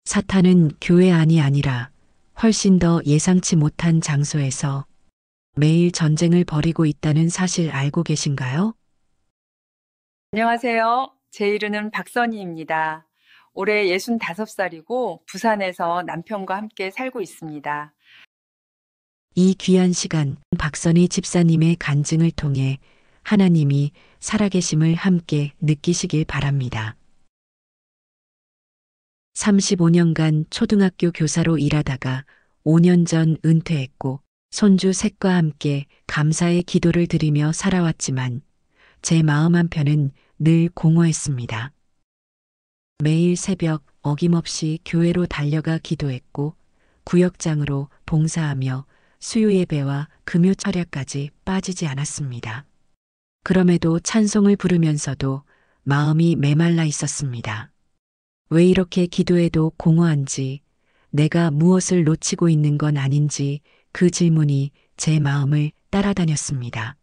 사탄은 교회 안이 아니라 훨씬 더 예상치 못한 장소에서 매일 전쟁을 벌이고 있다는 사실 알고 계신가요? 안녕하세요. 제 이름은 박선희입니다. 올해 65살이고 부산에서 남편과 함께 살고 있습니다. 이 귀한 시간 박선희 집사님의 간증을 통해 하나님이 살아계심을 함께 느끼시길 바랍니다. 35년간 초등학교 교사로 일하다가 5년 전 은퇴했고 손주 셋과 함께 감사의 기도를 드리며 살아왔지만 제 마음 한편은 늘 공허했습니다. 매일 새벽 어김없이 교회로 달려가 기도했고 구역장으로 봉사하며 수요예배와 금요 철야까지 빠지지 않았습니다. 그럼에도 찬송을 부르면서도 마음이 메말라 있었습니다. 왜 이렇게 기도해도 공허한지, 내가 무엇을 놓치고 있는 건 아닌지 그 질문이 제 마음을 따라다녔습니다.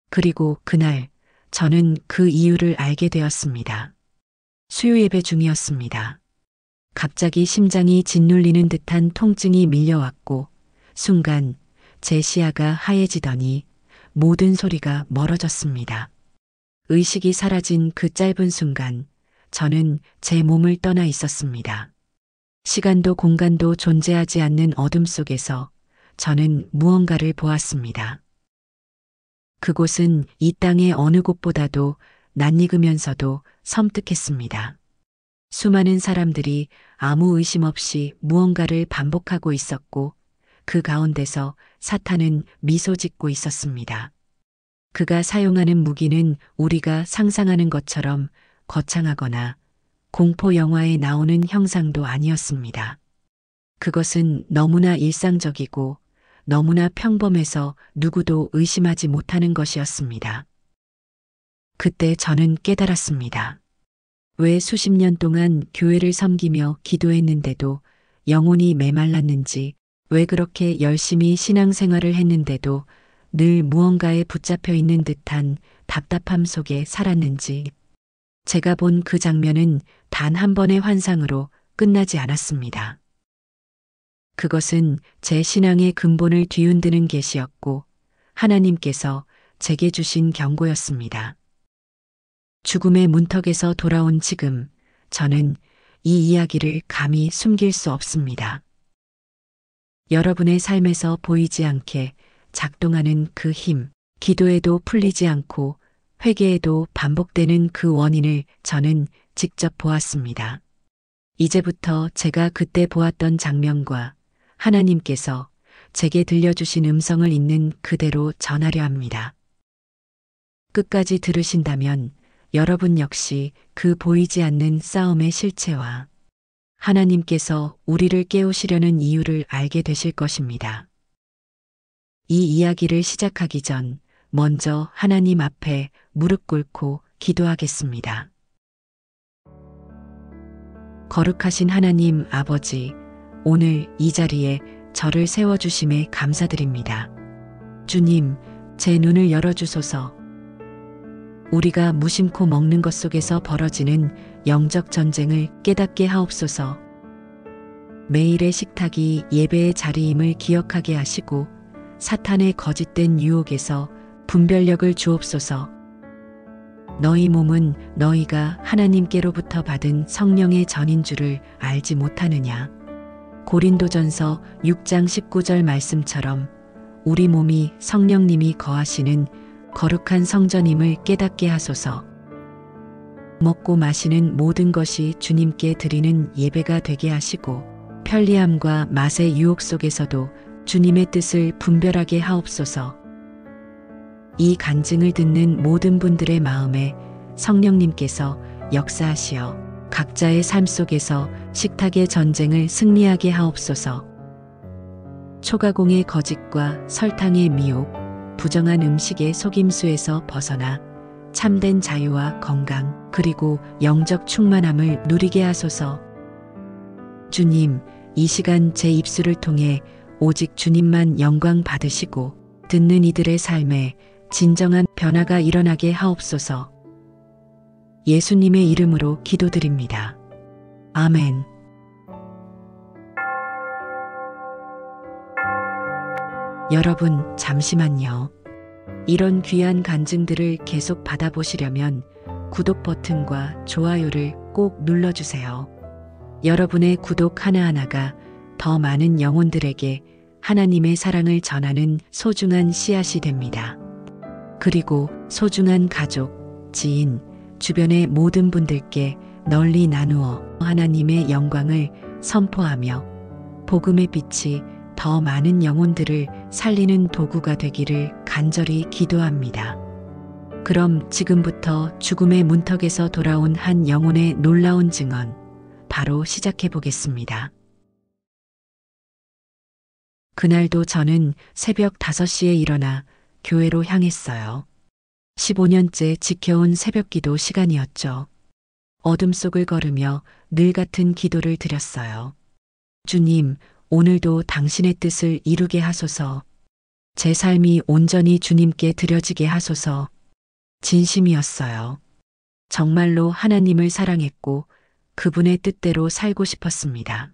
그리고 그날 저는 그 이유를 알게 되었습니다. 수요예배 중이었습니다. 갑자기 심장이 짓눌리는 듯한 통증이 밀려왔고 순간 제 시야가 하얘지더니 모든 소리가 멀어졌습니다. 의식이 사라진 그 짧은 순간 저는 제 몸을 떠나 있었습니다. 시간도 공간도 존재하지 않는 어둠 속에서 저는 무언가를 보았습니다. 그곳은 이 땅의 어느 곳보다도 낯익으면서도 섬뜩했습니다. 수많은 사람들이 아무 의심 없이 무언가를 반복하고 있었고 그 가운데서 사탄은 미소 짓고 있었습니다. 그가 사용하는 무기는 우리가 상상하는 것처럼 거창하거나 공포 영화에 나오는 형상도 아니었습니다. 그것은 너무나 일상적이고 너무나 평범해서 누구도 의심하지 못하는 것이었습니다. 그때 저는 깨달았습니다. 왜 수십 년 동안 교회를 섬기며 기도했는데도 영혼이 메말랐는지, 왜 그렇게 열심히 신앙생활을 했는데도 늘 무언가에 붙잡혀 있는 듯한 답답함 속에 살았는지. 제가 본 그 장면은 단 한 번의 환상으로 끝나지 않았습니다. 그것은 제 신앙의 근본을 뒤흔드는 계시였고 하나님께서 제게 주신 경고였습니다. 죽음의 문턱에서 돌아온 지금 저는 이 이야기를 감히 숨길 수 없습니다. 여러분의 삶에서 보이지 않게 작동하는 그 힘, 기도에도 풀리지 않고 회개에도 반복되는 그 원인을 저는 직접 보았습니다. 이제부터 제가 그때 보았던 장면과 하나님께서 제게 들려주신 음성을 있는 그대로 전하려 합니다. 끝까지 들으신다면 여러분 역시 그 보이지 않는 싸움의 실체와 하나님께서 우리를 깨우시려는 이유를 알게 되실 것입니다. 이 이야기를 시작하기 전 먼저 하나님 앞에 무릎 꿇고 기도하겠습니다. 거룩하신 하나님 아버지, 오늘 이 자리에 저를 세워주심에 감사드립니다. 주님, 제 눈을 열어주소서. 우리가 무심코 먹는 것 속에서 벌어지는 영적 전쟁을 깨닫게 하옵소서. 매일의 식탁이 예배의 자리임을 기억하게 하시고 사탄의 거짓된 유혹에서 분별력을 주옵소서. 너희 몸은 너희가 하나님께로부터 받은 성령의 전인 줄을 알지 못하느냐. 고린도전서 6장 19절 말씀처럼 우리 몸이 성령님이 거하시는 거룩한 성전임을 깨닫게 하소서. 먹고 마시는 모든 것이 주님께 드리는 예배가 되게 하시고 편리함과 맛의 유혹 속에서도 주님의 뜻을 분별하게 하옵소서. 이 간증을 듣는 모든 분들의 마음에 성령님께서 역사하시어 각자의 삶 속에서 식탁의 전쟁을 승리하게 하옵소서. 초가공의 거짓과 설탕의 미혹, 부정한 음식의 속임수에서 벗어나 참된 자유와 건강 그리고 영적 충만함을 누리게 하소서. 주님, 이 시간 제 입술을 통해 오직 주님만 영광 받으시고 듣는 이들의 삶에 진정한 변화가 일어나게 하옵소서. 예수님의 이름으로 기도드립니다. 아멘. 여러분, 잠시만요. 이런 귀한 간증들을 계속 받아보시려면 구독 버튼과 좋아요를 꼭 눌러주세요. 여러분의 구독 하나하나가 더 많은 영혼들에게 하나님의 사랑을 전하는 소중한 씨앗이 됩니다. 그리고 소중한 가족, 지인, 주변의 모든 분들께 널리 나누어 하나님의 영광을 선포하며 복음의 빛이 더 많은 영혼들을 살리는 도구가 되기를 간절히 기도합니다. 그럼 지금부터 죽음의 문턱에서 돌아온 한 영혼의 놀라운 증언, 바로 시작해 보겠습니다. 그날도 저는 새벽 5시에 일어나 교회로 향했어요. 15년째 지켜온 새벽기도 시간이었죠. 어둠 속을 걸으며 늘 같은 기도를 드렸어요. 주님, 오늘도 당신의 뜻을 이루게 하소서. 제 삶이 온전히 주님께 드려지게 하소서. 진심이었어요. 정말로 하나님을 사랑했고 그분의 뜻대로 살고 싶었습니다.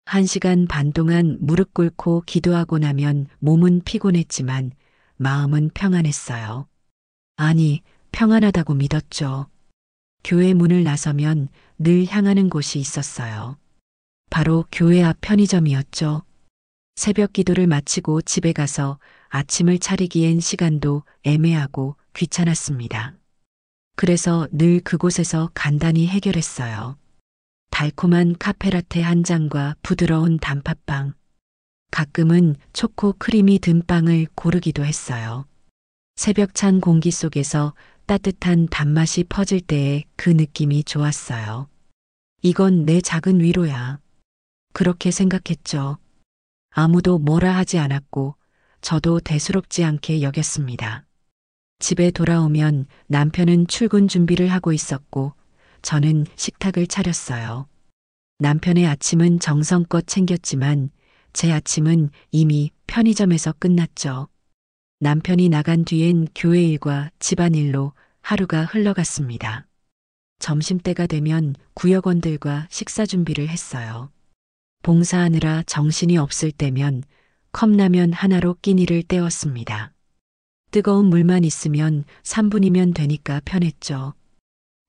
1시간 반 동안 무릎 꿇고 기도하고 나면 몸은 피곤했지만 마음은 평안했어요. 아니, 평안하다고 믿었죠. 교회 문을 나서면 늘 향하는 곳이 있었어요. 바로 교회 앞 편의점이었죠. 새벽 기도를 마치고 집에 가서 아침을 차리기엔 시간도 애매하고 귀찮았습니다. 그래서 늘 그곳에서 간단히 해결했어요. 달콤한 카페라테 한 잔과 부드러운 단팥빵. 가끔은 초코 크림이 든 빵을 고르기도 했어요. 새벽 찬 공기 속에서 따뜻한 단맛이 퍼질 때의 그 느낌이 좋았어요. 이건 내 작은 위로야. 그렇게 생각했죠. 아무도 뭐라 하지 않았고 저도 대수롭지 않게 여겼습니다. 집에 돌아오면 남편은 출근 준비를 하고 있었고 저는 식탁을 차렸어요. 남편의 아침은 정성껏 챙겼지만 제 아침은 이미 편의점에서 끝났죠. 남편이 나간 뒤엔 교회 일과 집안일로 하루가 흘러갔습니다. 점심때가 되면 구역원들과 식사 준비를 했어요. 봉사하느라 정신이 없을 때면 컵라면 하나로 끼니를 때웠습니다. 뜨거운 물만 있으면 3분이면 되니까 편했죠.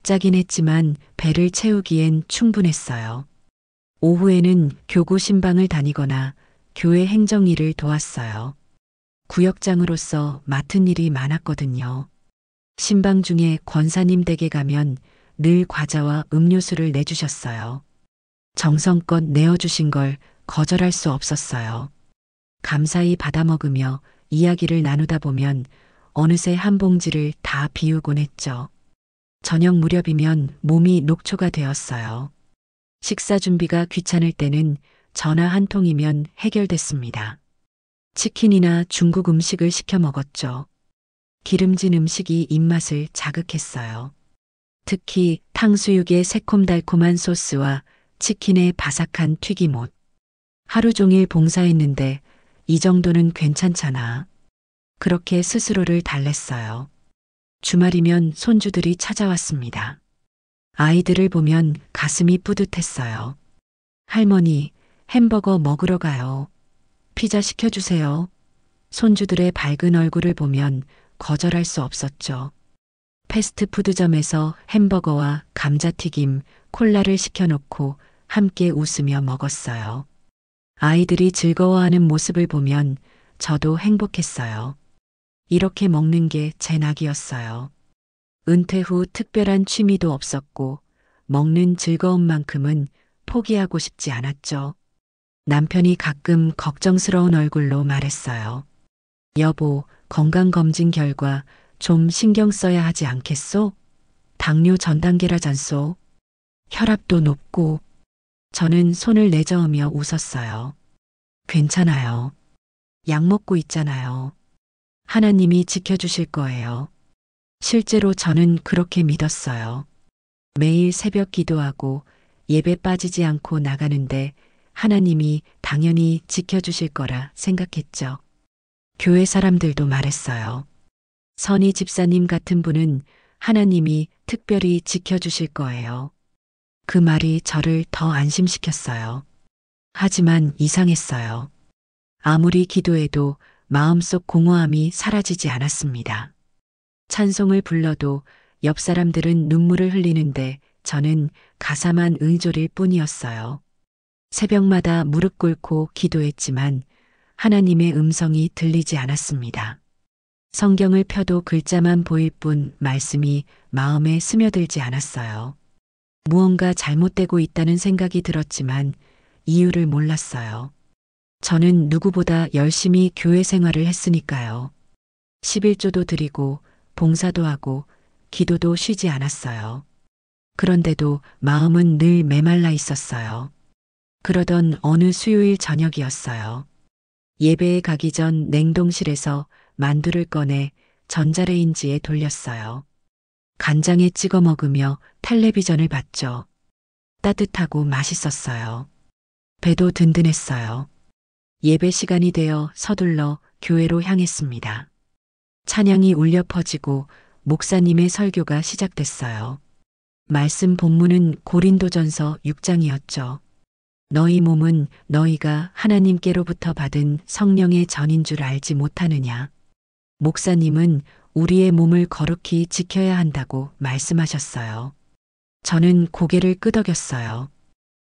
짜긴 했지만 배를 채우기엔 충분했어요. 오후에는 교구 신방을 다니거나 교회 행정일을 도왔어요. 구역장으로서 맡은 일이 많았거든요. 신방 중에 권사님 댁에 가면 늘 과자와 음료수를 내주셨어요. 정성껏 내어주신 걸 거절할 수 없었어요. 감사히 받아먹으며 이야기를 나누다 보면 어느새 한 봉지를 다 비우곤 했죠. 저녁 무렵이면 몸이 녹초가 되었어요. 식사 준비가 귀찮을 때는 전화 한 통이면 해결됐습니다. 치킨이나 중국 음식을 시켜 먹었죠. 기름진 음식이 입맛을 자극했어요. 특히 탕수육의 새콤달콤한 소스와 치킨의 바삭한 튀김옷. 하루 종일 봉사했는데 이 정도는 괜찮잖아. 그렇게 스스로를 달랬어요. 주말이면 손주들이 찾아왔습니다. 아이들을 보면 가슴이 뿌듯했어요. 할머니, 햄버거 먹으러 가요. 피자 시켜주세요. 손주들의 밝은 얼굴을 보면 거절할 수 없었죠. 패스트푸드점에서 햄버거와 감자튀김, 콜라를 시켜놓고 함께 웃으며 먹었어요. 아이들이 즐거워하는 모습을 보면 저도 행복했어요. 이렇게 먹는 게 제 낙이었어요. 은퇴 후 특별한 취미도 없었고 먹는 즐거움만큼은 포기하고 싶지 않았죠. 남편이 가끔 걱정스러운 얼굴로 말했어요. 여보, 건강검진 결과 좀 신경 써야 하지 않겠소? 당뇨 전 단계라잖소. 혈압도 높고. 저는 손을 내저으며 웃었어요. 괜찮아요. 약 먹고 있잖아요. 하나님이 지켜주실 거예요. 실제로 저는 그렇게 믿었어요. 매일 새벽 기도하고 예배 빠지지 않고 나가는데 하나님이 당연히 지켜주실 거라 생각했죠. 교회 사람들도 말했어요. 선희 집사님 같은 분은 하나님이 특별히 지켜주실 거예요. 그 말이 저를 더 안심시켰어요. 하지만 이상했어요. 아무리 기도해도 마음속 공허함이 사라지지 않았습니다. 찬송을 불러도 옆 사람들은 눈물을 흘리는데 저는 가사만 의존일 뿐이었어요. 새벽마다 무릎 꿇고 기도했지만 하나님의 음성이 들리지 않았습니다. 성경을 펴도 글자만 보일 뿐 말씀이 마음에 스며들지 않았어요. 무언가 잘못되고 있다는 생각이 들었지만 이유를 몰랐어요. 저는 누구보다 열심히 교회 생활을 했으니까요. 11조도 드리고 봉사도 하고 기도도 쉬지 않았어요. 그런데도 마음은 늘 메말라 있었어요. 그러던 어느 수요일 저녁이었어요. 예배에 가기 전 냉동실에서 만두를 꺼내 전자레인지에 돌렸어요. 간장에 찍어 먹으며 텔레비전을 봤죠. 따뜻하고 맛있었어요. 배도 든든했어요. 예배 시간이 되어 서둘러 교회로 향했습니다. 찬양이 울려 퍼지고 목사님의 설교가 시작됐어요. 말씀 본문은 고린도전서 6장이었죠. 너희 몸은 너희가 하나님께로부터 받은 성령의 전인 줄 알지 못하느냐. 목사님은 우리의 몸을 거룩히 지켜야 한다고 말씀하셨어요. 저는 고개를 끄덕였어요.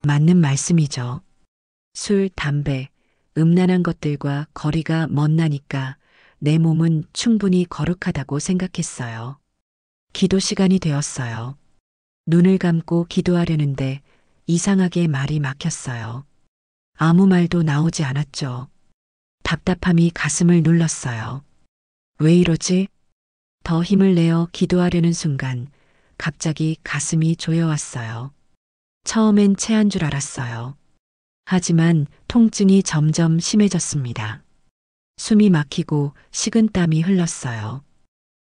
맞는 말씀이죠. 술, 담배, 음란한 것들과 거리가 먼 나니까 내 몸은 충분히 거룩하다고 생각했어요. 기도 시간이 되었어요. 눈을 감고 기도하려는데 이상하게 말이 막혔어요. 아무 말도 나오지 않았죠. 답답함이 가슴을 눌렀어요. 왜 이러지? 더 힘을 내어 기도하려는 순간 갑자기 가슴이 조여왔어요. 처음엔 체한 줄 알았어요. 하지만 통증이 점점 심해졌습니다. 숨이 막히고 식은땀이 흘렀어요.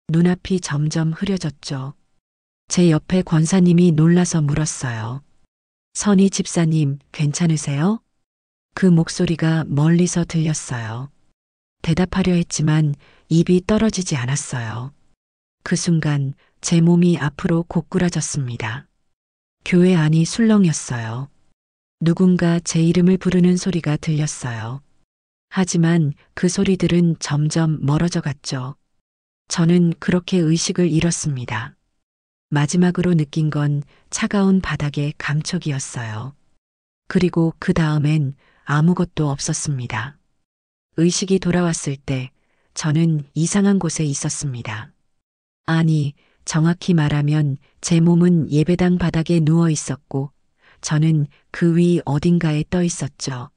눈앞이 점점 흐려졌죠. 제 옆에 권사님이 놀라서 물었어요. 선희 집사님, 괜찮으세요? 그 목소리가 멀리서 들렸어요. 대답하려 했지만 입이 떨어지지 않았어요. 그 순간 제 몸이 앞으로 고꾸라졌습니다. 교회 안이 술렁였어요. 누군가 제 이름을 부르는 소리가 들렸어요. 하지만 그 소리들은 점점 멀어져 갔죠. 저는 그렇게 의식을 잃었습니다. 마지막으로 느낀 건 차가운 바닥의 감촉이었어요. 그리고 그 다음엔 아무것도 없었습니다. 의식이 돌아왔을 때 저는 이상한 곳에 있었습니다. 아니, 정확히 말하면 제 몸은 예배당 바닥에 누워 있었고 저는 그 위 어딘가에 떠 있었죠.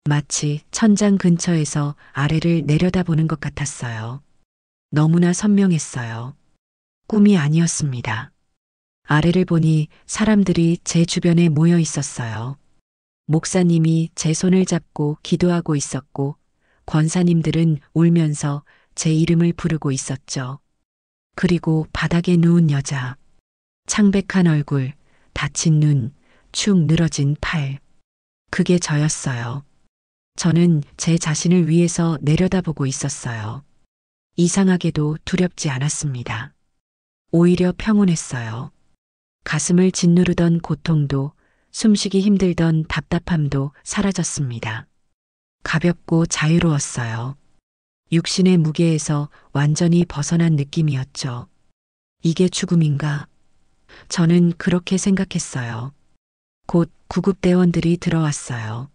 마치 천장 근처에서 아래를 내려다보는 것 같았어요. 너무나 선명했어요. 꿈이 아니었습니다. 아래를 보니 사람들이 제 주변에 모여 있었어요. 목사님이 제 손을 잡고 기도하고 있었고 권사님들은 울면서 제 이름을 부르고 있었죠. 그리고 바닥에 누운 여자, 창백한 얼굴, 다친 눈, 축 늘어진 팔. 그게 저였어요. 저는 제 자신을 위해서 내려다보고 있었어요. 이상하게도 두렵지 않았습니다. 오히려 평온했어요. 가슴을 짓누르던 고통도 숨쉬기 힘들던 답답함도 사라졌습니다. 가볍고 자유로웠어요. 육신의 무게에서 완전히 벗어난 느낌이었죠. 이게 죽음인가? 저는 그렇게 생각했어요. 곧 구급대원들이 들어왔어요.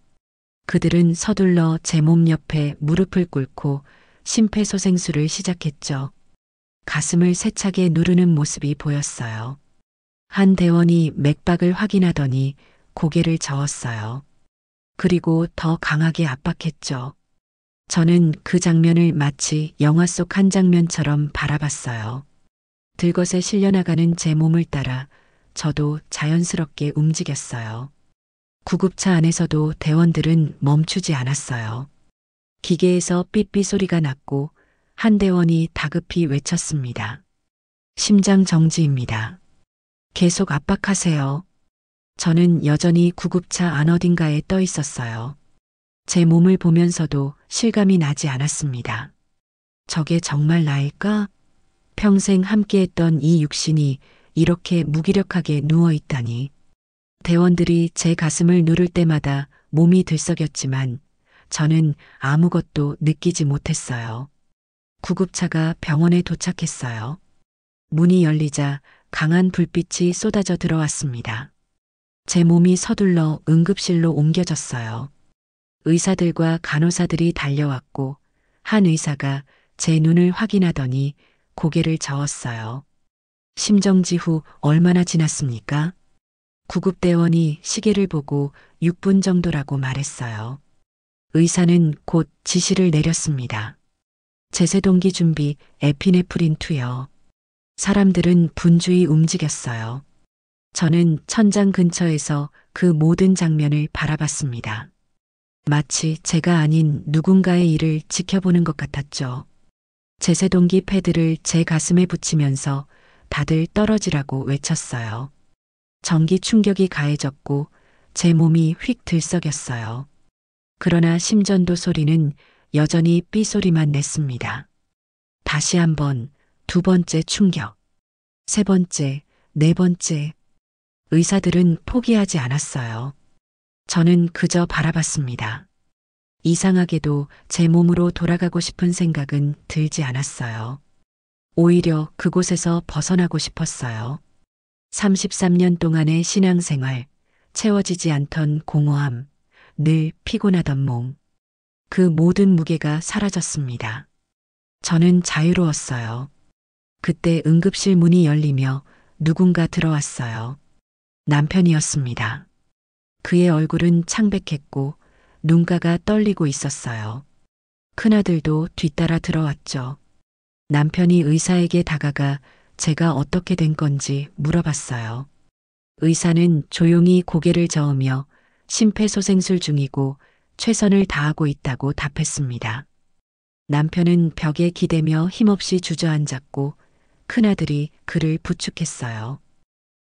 그들은 서둘러 제 몸 옆에 무릎을 꿇고 심폐소생술을 시작했죠. 가슴을 세차게 누르는 모습이 보였어요. 한 대원이 맥박을 확인하더니 고개를 저었어요. 그리고 더 강하게 압박했죠. 저는 그 장면을 마치 영화 속 한 장면처럼 바라봤어요. 들것에 실려나가는 제 몸을 따라 저도 자연스럽게 움직였어요. 구급차 안에서도 대원들은 멈추지 않았어요. 기계에서 삐삐 소리가 났고 한 대원이 다급히 외쳤습니다. 심장 정지입니다. 계속 압박하세요. 저는 여전히 구급차 안 어딘가에 떠 있었어요. 제 몸을 보면서도 실감이 나지 않았습니다. 저게 정말 나일까? 평생 함께했던 이 육신이 이렇게 무기력하게 누워 있다니. 대원들이 제 가슴을 누를 때마다 몸이 들썩였지만 저는 아무것도 느끼지 못했어요. 구급차가 병원에 도착했어요. 문이 열리자 강한 불빛이 쏟아져 들어왔습니다. 제 몸이 서둘러 응급실로 옮겨졌어요. 의사들과 간호사들이 달려왔고 한 의사가 제 눈을 확인하더니 고개를 저었어요. 심정지 후 얼마나 지났습니까? 구급대원이 시계를 보고 6분 정도라고 말했어요. 의사는 곧 지시를 내렸습니다. 제세동기 준비 에피네프린 투여. 사람들은 분주히 움직였어요. 저는 천장 근처에서 그 모든 장면을 바라봤습니다. 마치 제가 아닌 누군가의 일을 지켜보는 것 같았죠. 제세동기 패드를 제 가슴에 붙이면서 다들 떨어지라고 외쳤어요. 전기 충격이 가해졌고 제 몸이 휙 들썩였어요. 그러나 심전도 소리는 여전히 삐소리만 냈습니다. 다시 한 번, 두 번째 충격. 세 번째, 네 번째. 의사들은 포기하지 않았어요. 저는 그저 바라봤습니다. 이상하게도 제 몸으로 돌아가고 싶은 생각은 들지 않았어요. 오히려 그곳에서 벗어나고 싶었어요. 33년 동안의 신앙생활, 채워지지 않던 공허함, 늘 피곤하던 몸. 그 모든 무게가 사라졌습니다. 저는 자유로웠어요. 그때 응급실 문이 열리며 누군가 들어왔어요. 남편이었습니다. 그의 얼굴은 창백했고 눈가가 떨리고 있었어요. 큰아들도 뒤따라 들어왔죠. 남편이 의사에게 다가가 제가 어떻게 된 건지 물어봤어요. 의사는 조용히 고개를 저으며 심폐소생술 중이고 최선을 다하고 있다고 답했습니다. 남편은 벽에 기대며 힘없이 주저앉았고 큰아들이 그를 부축했어요.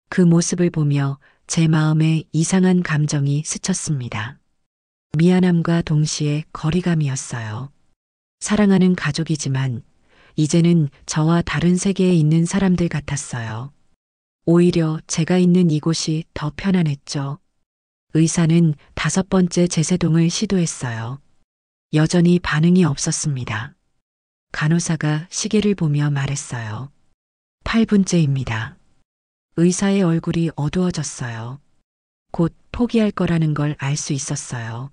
그 모습을 보며 제 마음에 이상한 감정이 스쳤습니다. 미안함과 동시에 거리감이었어요. 사랑하는 가족이지만 이제는 저와 다른 세계에 있는 사람들 같았어요. 오히려 제가 있는 이곳이 더 편안했죠. 의사는 5번째 제세동을 시도했어요. 여전히 반응이 없었습니다. 간호사가 시계를 보며 말했어요. 8분째입니다. 의사의 얼굴이 어두워졌어요. 곧 포기할 거라는 걸 알 수 있었어요.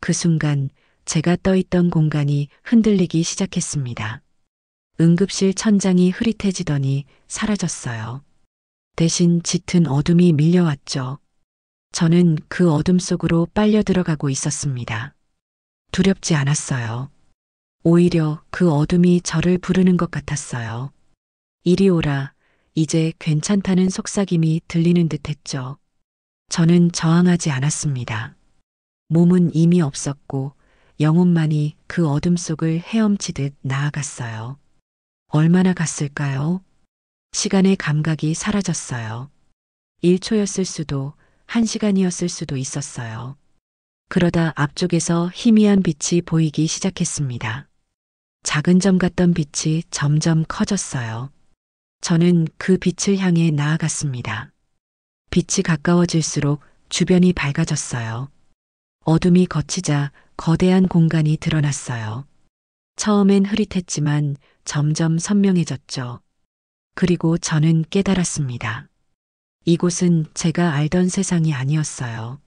그 순간 제가 떠있던 공간이 흔들리기 시작했습니다. 응급실 천장이 흐릿해지더니 사라졌어요. 대신 짙은 어둠이 밀려왔죠. 저는 그 어둠 속으로 빨려 들어가고 있었습니다. 두렵지 않았어요. 오히려 그 어둠이 저를 부르는 것 같았어요. 이리 오라, 이제 괜찮다는 속삭임이 들리는 듯 했죠. 저는 저항하지 않았습니다. 몸은 이미 없었고 영혼만이 그 어둠 속을 헤엄치듯 나아갔어요. 얼마나 갔을까요? 시간의 감각이 사라졌어요. 1초였을 수도 1시간이었을 수도 있었어요. 그러다 앞쪽에서 희미한 빛이 보이기 시작했습니다. 작은 점 같던 빛이 점점 커졌어요. 저는 그 빛을 향해 나아갔습니다. 빛이 가까워질수록 주변이 밝아졌어요. 어둠이 걷히자 거대한 공간이 드러났어요. 처음엔 흐릿했지만 점점 선명해졌죠. 그리고 저는 깨달았습니다. 이곳은 제가 알던 세상이 아니었어요.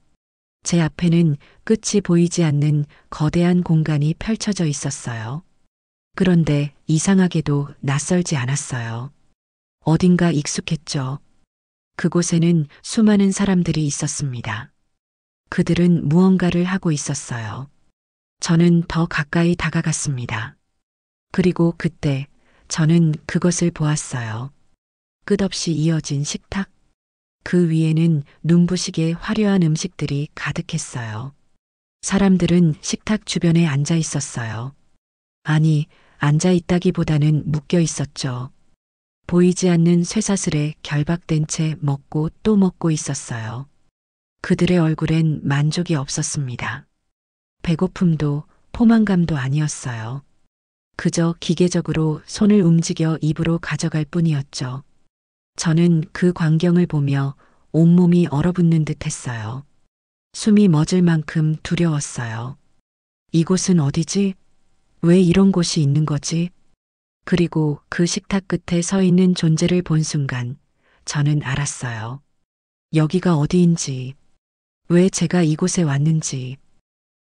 제 앞에는 끝이 보이지 않는 거대한 공간이 펼쳐져 있었어요. 그런데 이상하게도 낯설지 않았어요. 어딘가 익숙했죠. 그곳에는 수많은 사람들이 있었습니다. 그들은 무언가를 하고 있었어요. 저는 더 가까이 다가갔습니다. 그리고 그때 저는 그것을 보았어요. 끝없이 이어진 식탁. 그 위에는 눈부시게 화려한 음식들이 가득했어요. 사람들은 식탁 주변에 앉아 있었어요. 아니, 앉아 있다기보다는 묶여 있었죠. 보이지 않는 쇠사슬에 결박된 채 먹고 또 먹고 있었어요. 그들의 얼굴엔 만족이 없었습니다. 배고픔도 포만감도 아니었어요. 그저 기계적으로 손을 움직여 입으로 가져갈 뿐이었죠. 저는 그 광경을 보며 온몸이 얼어붙는 듯 했어요. 숨이 멎을 만큼 두려웠어요. 이곳은 어디지? 왜 이런 곳이 있는 거지? 그리고 그 식탁 끝에 서 있는 존재를 본 순간 저는 알았어요. 여기가 어디인지, 왜 제가 이곳에 왔는지,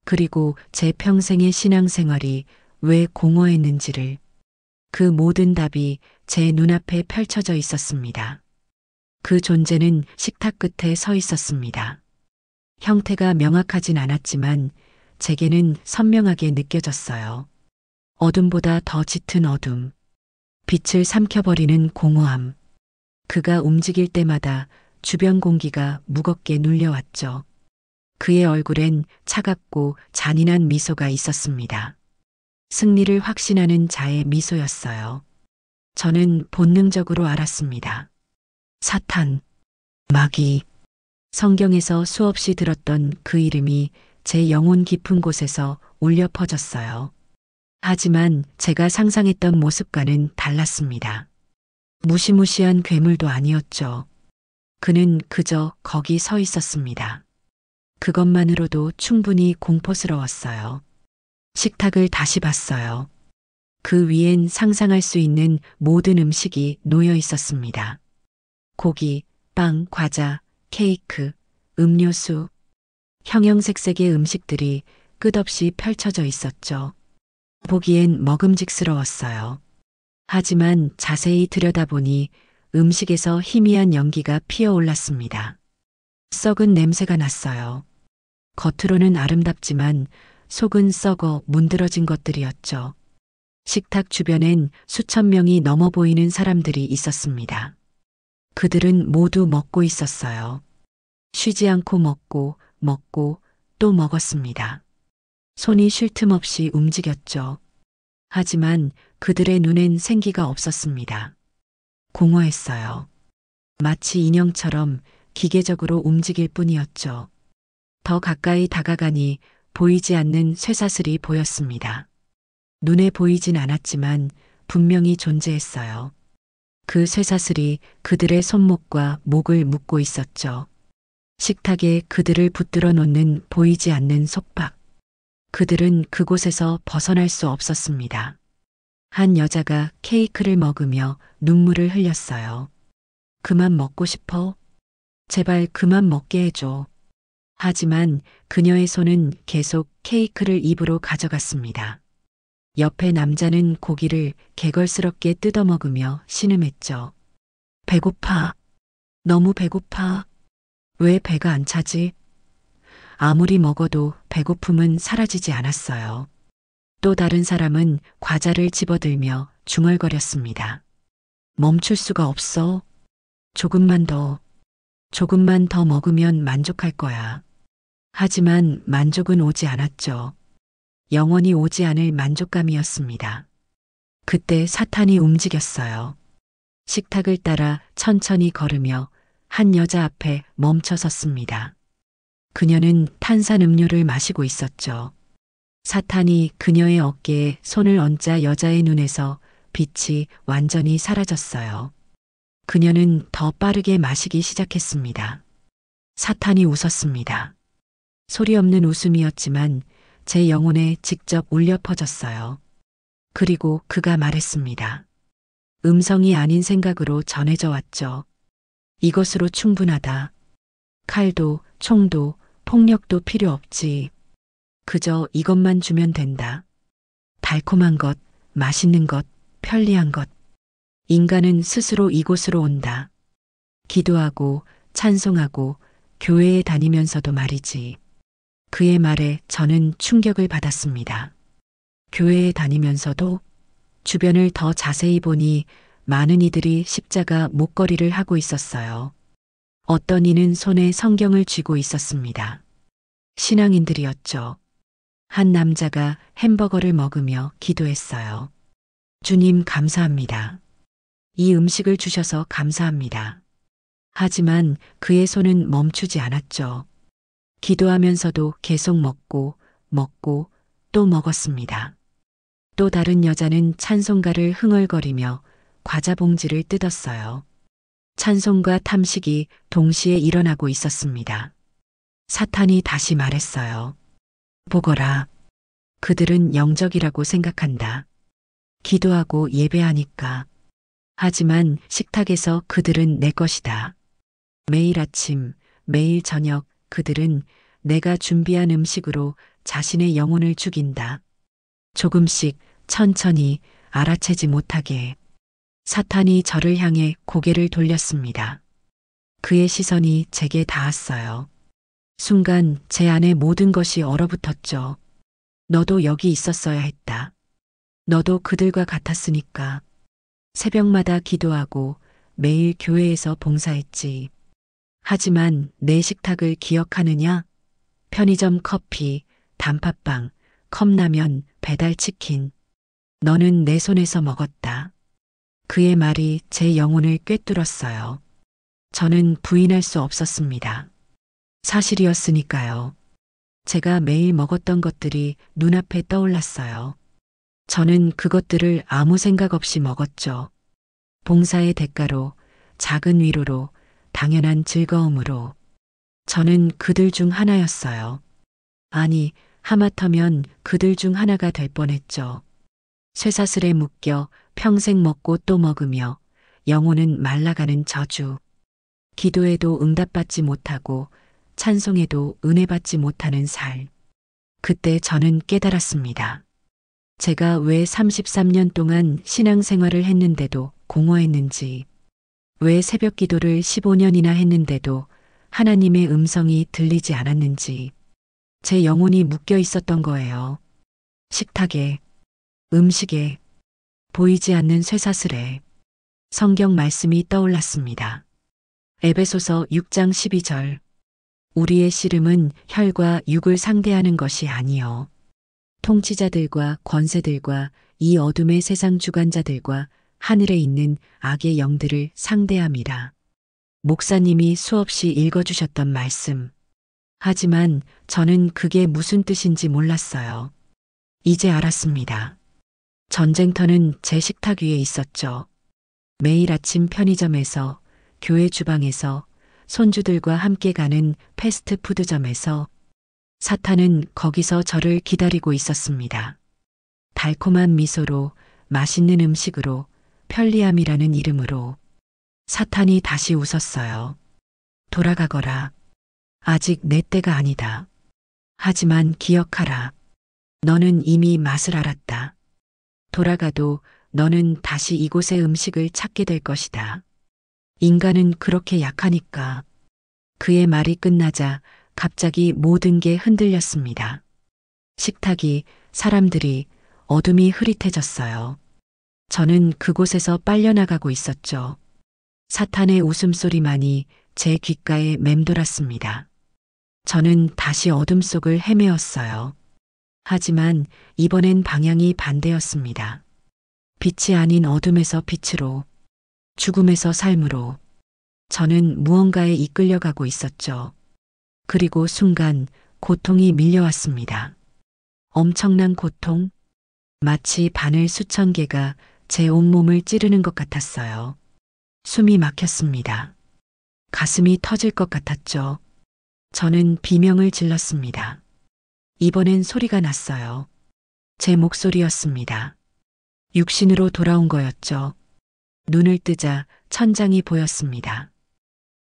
그리고 제 평생의 신앙생활이 왜 공허했는지를. 그 모든 답이 제 눈앞에 펼쳐져 있었습니다. 그 존재는 식탁 끝에 서 있었습니다. 형태가 명확하진 않았지만 제게는 선명하게 느껴졌어요. 어둠보다 더 짙은 어둠, 빛을 삼켜버리는 공허함. 그가 움직일 때마다 주변 공기가 무겁게 눌려왔죠. 그의 얼굴엔 차갑고 잔인한 미소가 있었습니다. 승리를 확신하는 자의 미소였어요. 저는 본능적으로 알았습니다. 사탄, 마귀. 성경에서 수없이 들었던 그 이름이 제 영혼 깊은 곳에서 울려 퍼졌어요. 하지만 제가 상상했던 모습과는 달랐습니다. 무시무시한 괴물도 아니었죠. 그는 그저 거기 서 있었습니다. 그것만으로도 충분히 공포스러웠어요. 식탁을 다시 봤어요. 그 위엔 상상할 수 있는 모든 음식이 놓여 있었습니다. 고기, 빵, 과자, 케이크, 음료수, 형형색색의 음식들이 끝없이 펼쳐져 있었죠. 보기엔 먹음직스러웠어요. 하지만 자세히 들여다보니 음식에서 희미한 연기가 피어올랐습니다. 썩은 냄새가 났어요. 겉으로는 아름답지만 속은 썩어 문드러진 것들이었죠. 식탁 주변엔 수천 명이 넘어 보이는 사람들이 있었습니다. 그들은 모두 먹고 있었어요. 쉬지 않고 먹고 또 먹었습니다. 손이 쉴 틈 없이 움직였죠. 하지만 그들의 눈엔 생기가 없었습니다. 공허했어요. 마치 인형처럼 기계적으로 움직일 뿐이었죠. 더 가까이 다가가니 보이지 않는 쇠사슬이 보였습니다. 눈에 보이진 않았지만 분명히 존재했어요. 그 쇠사슬이 그들의 손목과 목을 묶고 있었죠. 식탁에 그들을 붙들어 놓는 보이지 않는 속박. 그들은 그곳에서 벗어날 수 없었습니다. 한 여자가 케이크를 먹으며 눈물을 흘렸어요. 그만 먹고 싶어? 제발 그만 먹게 해줘. 하지만 그녀의 손은 계속 케이크를 입으로 가져갔습니다. 옆에 남자는 고기를 개걸스럽게 뜯어먹으며 신음했죠. 배고파. 너무 배고파. 왜 배가 안 차지? 아무리 먹어도 배고픔은 사라지지 않았어요. 또 다른 사람은 과자를 집어들며 중얼거렸습니다. 멈출 수가 없어. 조금만 더 먹으면 만족할 거야. 하지만 만족은 오지 않았죠. 영원히 오지 않을 만족감이었습니다. 그때 사탄이 움직였어요. 식탁을 따라 천천히 걸으며 한 여자 앞에 멈춰 섰습니다. 그녀는 탄산음료를 마시고 있었죠. 사탄이 그녀의 어깨에 손을 얹자 여자의 눈에서 빛이 완전히 사라졌어요. 그녀는 더 빠르게 마시기 시작했습니다. 사탄이 웃었습니다. 소리 없는 웃음이었지만 제 영혼에 직접 울려 퍼졌어요. 그리고 그가 말했습니다. 음성이 아닌 생각으로 전해져 왔죠. 이것으로 충분하다. 칼도, 총도, 폭력도 필요 없지. 그저 이것만 주면 된다. 달콤한 것, 맛있는 것, 편리한 것. 인간은 스스로 이곳으로 온다. 기도하고, 찬송하고, 교회에 다니면서도 말이지. 그의 말에 저는 충격을 받았습니다. 교회에 다니면서도 주변을 더 자세히 보니 많은 이들이 십자가 목걸이를 하고 있었어요. 어떤 이는 손에 성경을 쥐고 있었습니다. 신앙인들이었죠. 한 남자가 햄버거를 먹으며 기도했어요. 주님 감사합니다. 이 음식을 주셔서 감사합니다. 하지만 그의 손은 멈추지 않았죠. 기도하면서도 계속 먹고 또 먹었습니다. 또 다른 여자는 찬송가를 흥얼거리며 과자 봉지를 뜯었어요. 찬송과 탐식이 동시에 일어나고 있었습니다. 사탄이 다시 말했어요. 보거라. 그들은 영적이라고 생각한다. 기도하고 예배하니까. 하지만 식탁에서 그들은 내 것이다. 매일 아침, 매일 저녁 그들은 내가 준비한 음식으로 자신의 영혼을 죽인다. 조금씩 천천히 알아채지 못하게. 사탄이 저를 향해 고개를 돌렸습니다. 그의 시선이 제게 닿았어요. 순간 제 안에 모든 것이 얼어붙었죠. 너도 여기 있었어야 했다. 너도 그들과 같았으니까. 새벽마다 기도하고 매일 교회에서 봉사했지. 하지만 내 식탁을 기억하느냐? 편의점 커피, 단팥빵, 컵라면, 배달치킨. 너는 내 손에서 먹었다. 그의 말이 제 영혼을 꿰뚫었어요. 저는 부인할 수 없었습니다. 사실이었으니까요. 제가 매일 먹었던 것들이 눈앞에 떠올랐어요. 저는 그것들을 아무 생각 없이 먹었죠. 봉사의 대가로, 작은 위로로, 당연한 즐거움으로. 저는 그들 중 하나였어요. 아니, 하마터면 그들 중 하나가 될 뻔했죠. 쇠사슬에 묶여 평생 먹고 또 먹으며 영혼은 말라가는 저주. 기도에도 응답받지 못하고 찬송에도 은혜받지 못하는 살. 그때 저는 깨달았습니다. 제가 왜 33년 동안 신앙생활을 했는데도 공허했는지, 왜 새벽 기도를 15년이나 했는데도 하나님의 음성이 들리지 않았는지, 제 영혼이 묶여 있었던 거예요. 식탁에, 음식에, 보이지 않는 쇠사슬에. 성경 말씀이 떠올랐습니다. 에베소서 6장 12절. 우리의 씨름은 혈과 육을 상대하는 것이 아니요. 통치자들과 권세들과 이 어둠의 세상 주관자들과 하늘에 있는 악의 영들을 상대함이라. 목사님이 수없이 읽어주셨던 말씀. 하지만 저는 그게 무슨 뜻인지 몰랐어요. 이제 알았습니다. 전쟁터는 제 식탁 위에 있었죠. 매일 아침 편의점에서, 교회 주방에서, 손주들과 함께 가는 패스트푸드점에서 사탄은 거기서 저를 기다리고 있었습니다. 달콤한 미소로, 맛있는 음식으로, 편리함이라는 이름으로. 사탄이 다시 웃었어요. 돌아가거라. 아직 내 때가 아니다. 하지만 기억하라. 너는 이미 맛을 알았다. 돌아가도 너는 다시 이곳의 음식을 찾게 될 것이다. 인간은 그렇게 약하니까. 그의 말이 끝나자 갑자기 모든 게 흔들렸습니다. 식탁이, 사람들이, 어둠이 흐릿해졌어요. 저는 그곳에서 빨려나가고 있었죠. 사탄의 웃음소리만이 제 귓가에 맴돌았습니다. 저는 다시 어둠 속을 헤매었어요. 하지만 이번엔 방향이 반대였습니다. 빛이 아닌 어둠에서 빛으로, 죽음에서 삶으로. 저는 무언가에 이끌려가고 있었죠. 그리고 순간 고통이 밀려왔습니다. 엄청난 고통? 마치 바늘 수천 개가 제 온몸을 찌르는 것 같았어요. 숨이 막혔습니다. 가슴이 터질 것 같았죠. 저는 비명을 질렀습니다. 이번엔 소리가 났어요. 제 목소리였습니다. 육신으로 돌아온 거였죠. 눈을 뜨자 천장이 보였습니다.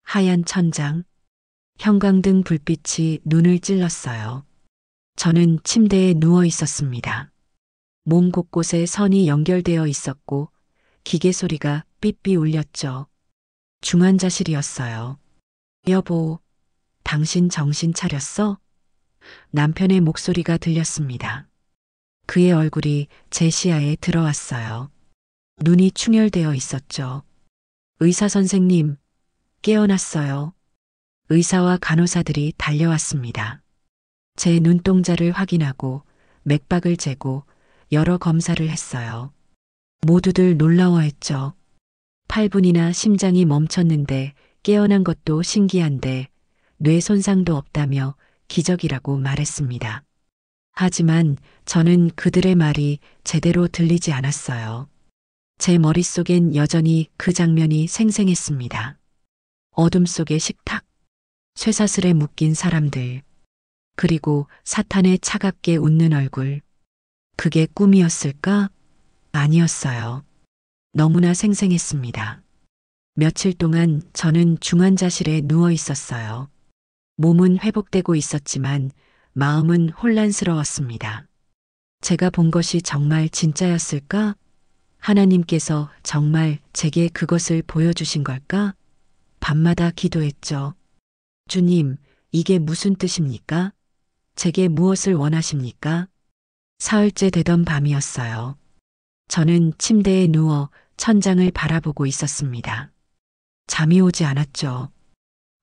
하얀 천장, 형광등 불빛이 눈을 찔렀어요. 저는 침대에 누워 있었습니다. 몸 곳곳에 선이 연결되어 있었고 기계 소리가 삐삐 울렸죠. 중환자실이었어요. 여보, 당신 정신 차렸어? 남편의 목소리가 들렸습니다. 그의 얼굴이 제 시야에 들어왔어요. 눈이 충혈되어 있었죠. 의사 선생님, 깨어났어요. 의사와 간호사들이 달려왔습니다. 제 눈동자를 확인하고 맥박을 재고 여러 검사를 했어요. 모두들 놀라워했죠. 8분이나 심장이 멈췄는데 깨어난 것도 신기한데 뇌 손상도 없다며 기적이라고 말했습니다. 하지만 저는 그들의 말이 제대로 들리지 않았어요. 제 머릿속엔 여전히 그 장면이 생생했습니다. 어둠 속의 식탁, 쇠사슬에 묶인 사람들, 그리고 사탄의 차갑게 웃는 얼굴. 그게 꿈이었을까? 아니었어요. 너무나 생생했습니다. 며칠 동안 저는 중환자실에 누워 있었어요. 몸은 회복되고 있었지만 마음은 혼란스러웠습니다. 제가 본 것이 정말 진짜였을까? 하나님께서 정말 제게 그것을 보여주신 걸까? 밤마다 기도했죠. 주님, 이게 무슨 뜻입니까? 제게 무엇을 원하십니까? 사흘째 되던 밤이었어요. 저는 침대에 누워 천장을 바라보고 있었습니다. 잠이 오지 않았죠.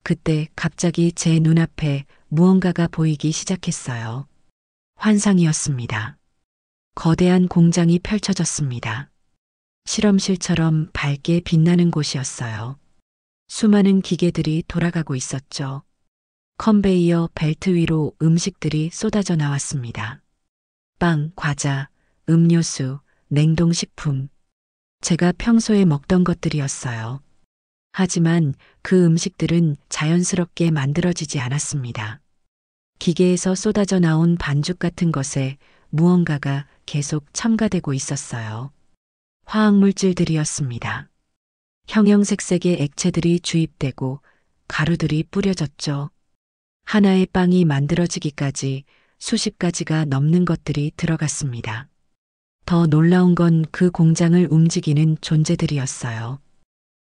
그때 갑자기 제 눈앞에 무언가가 보이기 시작했어요. 환상이었습니다. 거대한 공장이 펼쳐졌습니다. 실험실처럼 밝게 빛나는 곳이었어요. 수많은 기계들이 돌아가고 있었죠. 컨베이어 벨트 위로 음식들이 쏟아져 나왔습니다. 빵, 과자, 음료수, 냉동식품. 제가 평소에 먹던 것들이었어요. 하지만 그 음식들은 자연스럽게 만들어지지 않았습니다. 기계에서 쏟아져 나온 반죽 같은 것에 무언가가 계속 첨가되고 있었어요. 화학물질들이었습니다. 형형색색의 액체들이 주입되고 가루들이 뿌려졌죠. 하나의 빵이 만들어지기까지 수십 가지가 넘는 것들이 들어갔습니다. 더 놀라운 건 그 공장을 움직이는 존재들이었어요.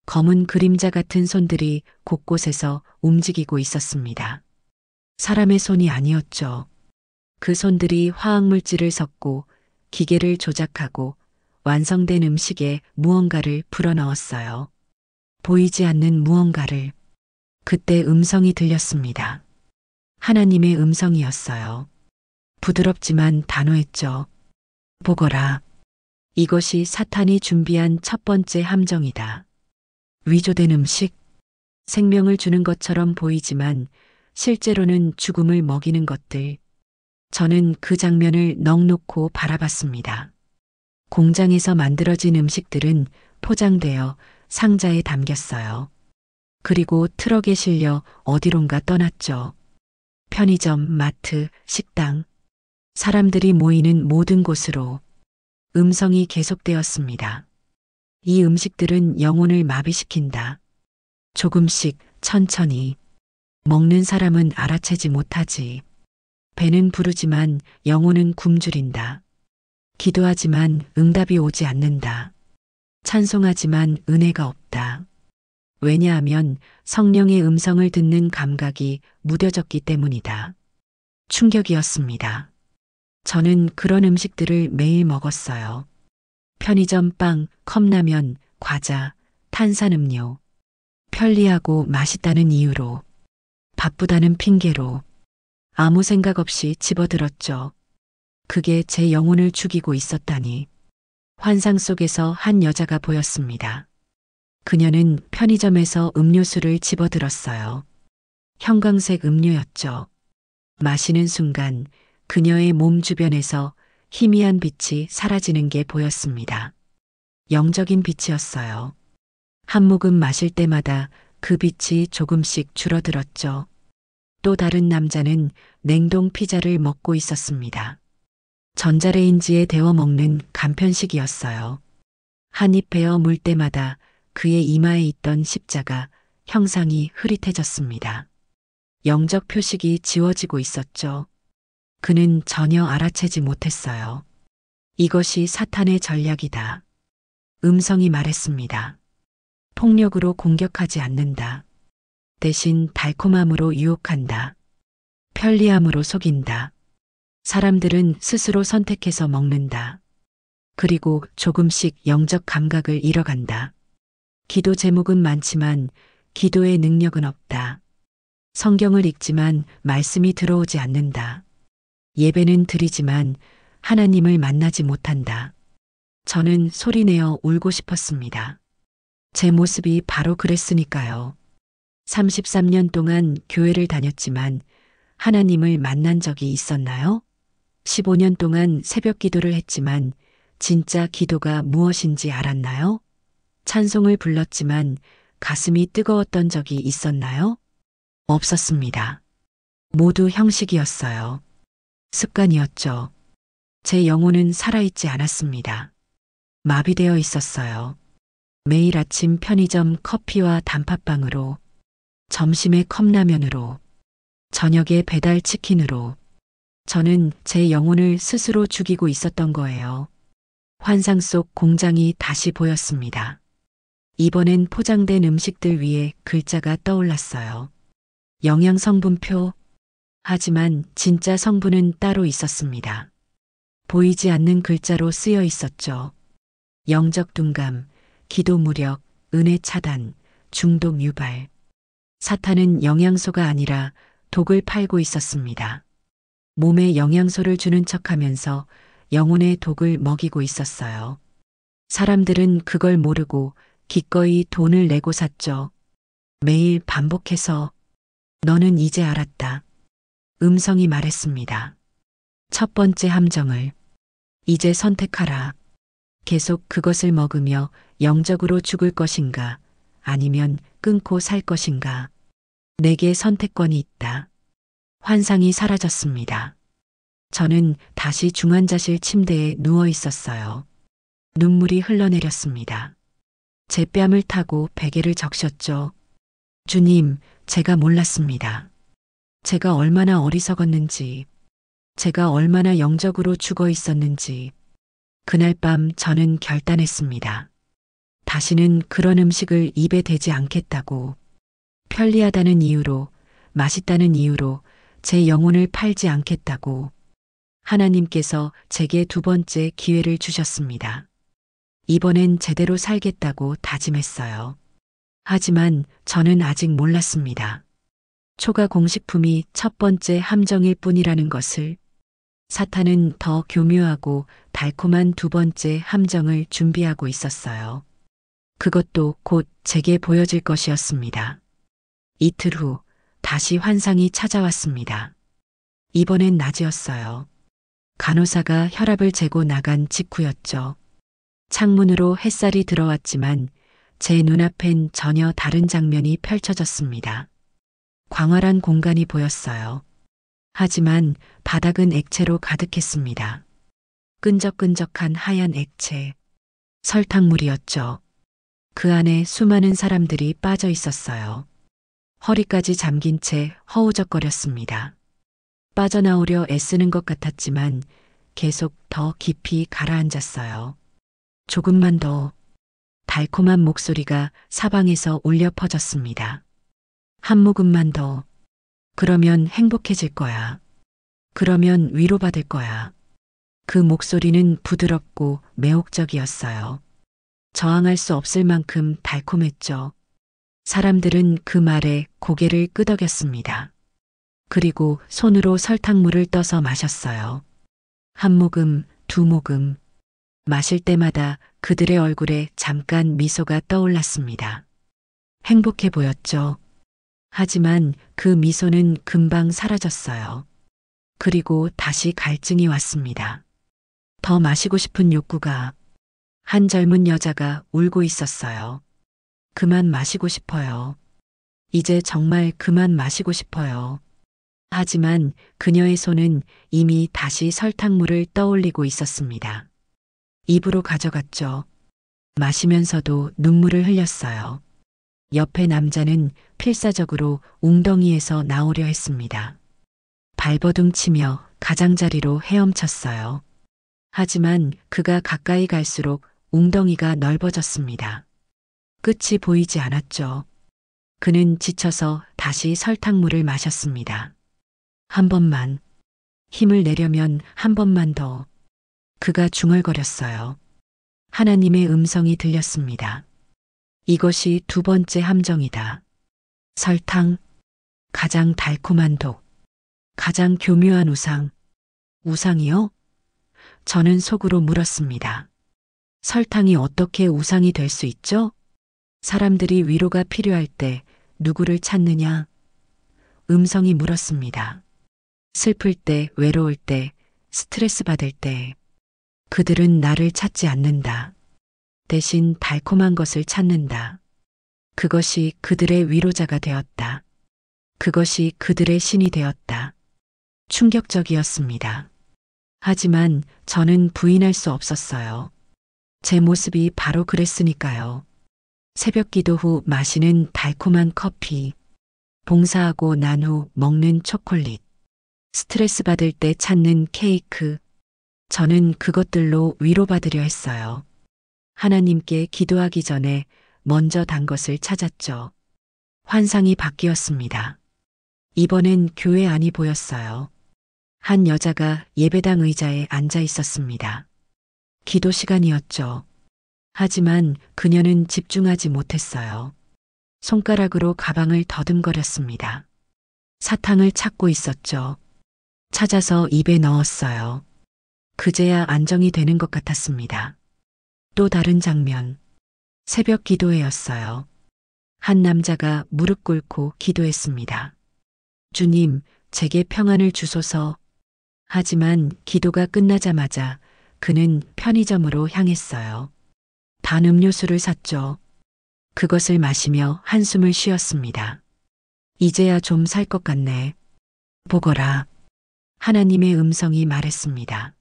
검은 그림자 같은 손들이 곳곳에서 움직이고 있었습니다. 사람의 손이 아니었죠. 그 손들이 화학물질을 섞고 기계를 조작하고 완성된 음식에 무언가를 불어넣었어요. 보이지 않는 무언가를. 그때 음성이 들렸습니다. 하나님의 음성이었어요. 부드럽지만 단호했죠. 보거라. 이것이 사탄이 준비한 첫 번째 함정이다. 위조된 음식, 생명을 주는 것처럼 보이지만 실제로는 죽음을 먹이는 것들. 저는 그 장면을 넋놓고 바라봤습니다. 공장에서 만들어진 음식들은 포장되어 상자에 담겼어요. 그리고 트럭에 실려 어디론가 떠났죠. 편의점, 마트, 식당. 사람들이 모이는 모든 곳으로. 음성이 계속되었습니다. 이 음식들은 영혼을 마비시킨다. 조금씩, 천천히. 먹는 사람은 알아채지 못하지. 배는 부르지만 영혼은 굶주린다. 기도하지만 응답이 오지 않는다. 찬송하지만 은혜가 없다. 왜냐하면 성령의 음성을 듣는 감각이 무뎌졌기 때문이다. 충격이었습니다. 저는 그런 음식들을 매일 먹었어요. 편의점 빵, 컵라면, 과자, 탄산음료. 편리하고 맛있다는 이유로. 바쁘다는 핑계로. 아무 생각 없이 집어들었죠. 그게 제 영혼을 죽이고 있었다니. 환상 속에서 한 여자가 보였습니다. 그녀는 편의점에서 음료수를 집어들었어요. 형광색 음료였죠. 마시는 순간 그녀의 몸 주변에서 희미한 빛이 사라지는 게 보였습니다. 영적인 빛이었어요. 한 모금 마실 때마다 그 빛이 조금씩 줄어들었죠. 또 다른 남자는 냉동 피자를 먹고 있었습니다. 전자레인지에 데워 먹는 간편식이었어요. 한 입 베어 물 때마다 그의 이마에 있던 십자가 형상이 흐릿해졌습니다. 영적 표식이 지워지고 있었죠. 그는 전혀 알아채지 못했어요. 이것이 사탄의 전략이다. 음성이 말했습니다. 폭력으로 공격하지 않는다. 대신 달콤함으로 유혹한다. 편리함으로 속인다. 사람들은 스스로 선택해서 먹는다. 그리고 조금씩 영적 감각을 잃어간다. 기도 제목은 많지만 기도의 능력은 없다. 성경을 읽지만 말씀이 들어오지 않는다. 예배는 드리지만 하나님을 만나지 못한다. 저는 소리내어 울고 싶었습니다. 제 모습이 바로 그랬으니까요. 33년 동안 교회를 다녔지만 하나님을 만난 적이 있었나요? 15년 동안 새벽 기도를 했지만 진짜 기도가 무엇인지 알았나요? 찬송을 불렀지만 가슴이 뜨거웠던 적이 있었나요? 없었습니다. 모두 형식이었어요. 습관이었죠. 제 영혼은 살아있지 않았습니다. 마비되어 있었어요. 매일 아침 편의점 커피와 단팥빵으로, 점심에 컵라면으로, 저녁에 배달 치킨으로, 저는 제 영혼을 스스로 죽이고 있었던 거예요. 환상 속 공장이 다시 보였습니다. 이번엔 포장된 음식들 위에 글자가 떠올랐어요. 영양 성분표. 하지만 진짜 성분은 따로 있었습니다. 보이지 않는 글자로 쓰여 있었죠. 영적 둔감, 기도 무력, 은혜 차단, 중독 유발. 사탄은 영양소가 아니라 독을 팔고 있었습니다. 몸에 영양소를 주는 척하면서 영혼의 독을 먹이고 있었어요. 사람들은 그걸 모르고 기꺼이 돈을 내고 샀죠. 매일 반복해서 너는 이제 알았다. 음성이 말했습니다. 첫 번째 함정을 이제 선택하라. 계속 그것을 먹으며 영적으로 죽을 것인가 아니면 끊고 살 것인가. 내게 선택권이 있다. 환상이 사라졌습니다. 저는 다시 중환자실 침대에 누워 있었어요. 눈물이 흘러내렸습니다. 제 뺨을 타고 베개를 적셨죠. 주님, 제가 몰랐습니다. 제가 얼마나 어리석었는지, 제가 얼마나 영적으로 죽어 있었는지, 그날 밤 저는 결단했습니다. 다시는 그런 음식을 입에 대지 않겠다고, 편리하다는 이유로, 맛있다는 이유로 제 영혼을 팔지 않겠다고, 하나님께서 제게 두 번째 기회를 주셨습니다. 이번엔 제대로 살겠다고 다짐했어요. 하지만 저는 아직 몰랐습니다. 초과 공식품이 첫 번째 함정일 뿐이라는 것을. 사탄은 더 교묘하고 달콤한 두 번째 함정을 준비하고 있었어요. 그것도 곧 제게 보여질 것이었습니다. 이틀 후 다시 환상이 찾아왔습니다. 이번엔 낮이었어요. 간호사가 혈압을 재고 나간 직후였죠. 창문으로 햇살이 들어왔지만 제 눈앞엔 전혀 다른 장면이 펼쳐졌습니다. 광활한 공간이 보였어요. 하지만 바닥은 액체로 가득했습니다. 끈적끈적한 하얀 액체. 설탕물이었죠. 그 안에 수많은 사람들이 빠져 있었어요. 허리까지 잠긴 채 허우적거렸습니다. 빠져나오려 애쓰는 것 같았지만 계속 더 깊이 가라앉았어요. 조금만 더. 달콤한 목소리가 사방에서 울려 퍼졌습니다. 한 모금만 더. 그러면 행복해질 거야. 그러면 위로받을 거야. 그 목소리는 부드럽고 매혹적이었어요. 저항할 수 없을 만큼 달콤했죠. 사람들은 그 말에 고개를 끄덕였습니다. 그리고 손으로 설탕물을 떠서 마셨어요. 한 모금, 두 모금. 마실 때마다 그들의 얼굴에 잠깐 미소가 떠올랐습니다. 행복해 보였죠. 하지만 그 미소는 금방 사라졌어요. 그리고 다시 갈증이 왔습니다. 더 마시고 싶은 욕구가. 한 젊은 여자가 울고 있었어요. 그만 마시고 싶어요. 이제 정말 그만 마시고 싶어요. 하지만 그녀의 손은 이미 다시 설탕물을 떠올리고 있었습니다. 입으로 가져갔죠. 마시면서도 눈물을 흘렸어요. 옆에 남자는 필사적으로 웅덩이에서 나오려 했습니다. 발버둥 치며 가장자리로 헤엄쳤어요. 하지만 그가 가까이 갈수록 웅덩이가 넓어졌습니다. 끝이 보이지 않았죠. 그는 지쳐서 다시 설탕물을 마셨습니다. 한 번만. 힘을 내려면 한 번만 더. 그가 중얼거렸어요. 하나님의 음성이 들렸습니다. 이것이 두 번째 함정이다. 설탕, 가장 달콤한 독, 가장 교묘한 우상. 우상이요? 저는 속으로 물었습니다. 설탕이 어떻게 우상이 될 수 있죠? 사람들이 위로가 필요할 때 누구를 찾느냐? 음성이 물었습니다. 슬플 때, 외로울 때, 스트레스 받을 때. 그들은 나를 찾지 않는다. 대신 달콤한 것을 찾는다. 그것이 그들의 위로자가 되었다. 그것이 그들의 신이 되었다. 충격적이었습니다. 하지만 저는 부인할 수 없었어요. 제 모습이 바로 그랬으니까요. 새벽 기도 후 마시는 달콤한 커피, 봉사하고 난 후 먹는 초콜릿, 스트레스 받을 때 찾는 케이크, 저는 그것들로 위로받으려 했어요. 하나님께 기도하기 전에 먼저 단 것을 찾았죠. 환상이 바뀌었습니다. 이번엔 교회 안이 보였어요. 한 여자가 예배당 의자에 앉아 있었습니다. 기도 시간이었죠. 하지만 그녀는 집중하지 못했어요. 손가락으로 가방을 더듬거렸습니다. 사탕을 찾고 있었죠. 찾아서 입에 넣었어요. 그제야 안정이 되는 것 같았습니다. 또 다른 장면. 새벽 기도회였어요. 한 남자가 무릎 꿇고 기도했습니다. 주님, 제게 평안을 주소서. 하지만 기도가 끝나자마자 그는 편의점으로 향했어요. 단 음료수를 샀죠. 그것을 마시며 한숨을 쉬었습니다. 이제야 좀 살 것 같네. 보거라. 하나님의 음성이 말했습니다.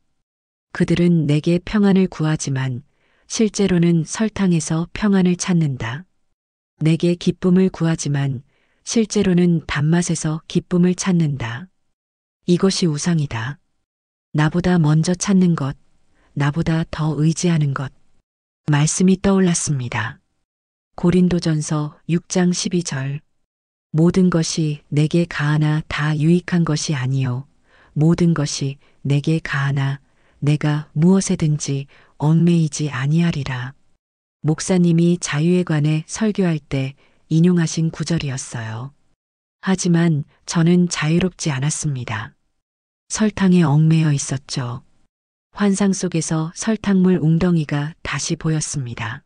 그들은 내게 평안을 구하지만 실제로는 설탕에서 평안을 찾는다. 내게 기쁨을 구하지만 실제로는 단맛에서 기쁨을 찾는다. 이것이 우상이다. 나보다 먼저 찾는 것, 나보다 더 의지하는 것. 말씀이 떠올랐습니다. 고린도전서 6장 12절. 모든 것이 내게 가하나 다 유익한 것이 아니요 모든 것이 내게 가하나 내가 무엇에든지 얽매이지 아니하리라. 목사님이 자유에 관해 설교할 때 인용하신 구절이었어요. 하지만 저는 자유롭지 않았습니다. 설탕에 얽매여 있었죠. 환상 속에서 설탕물 웅덩이가 다시 보였습니다.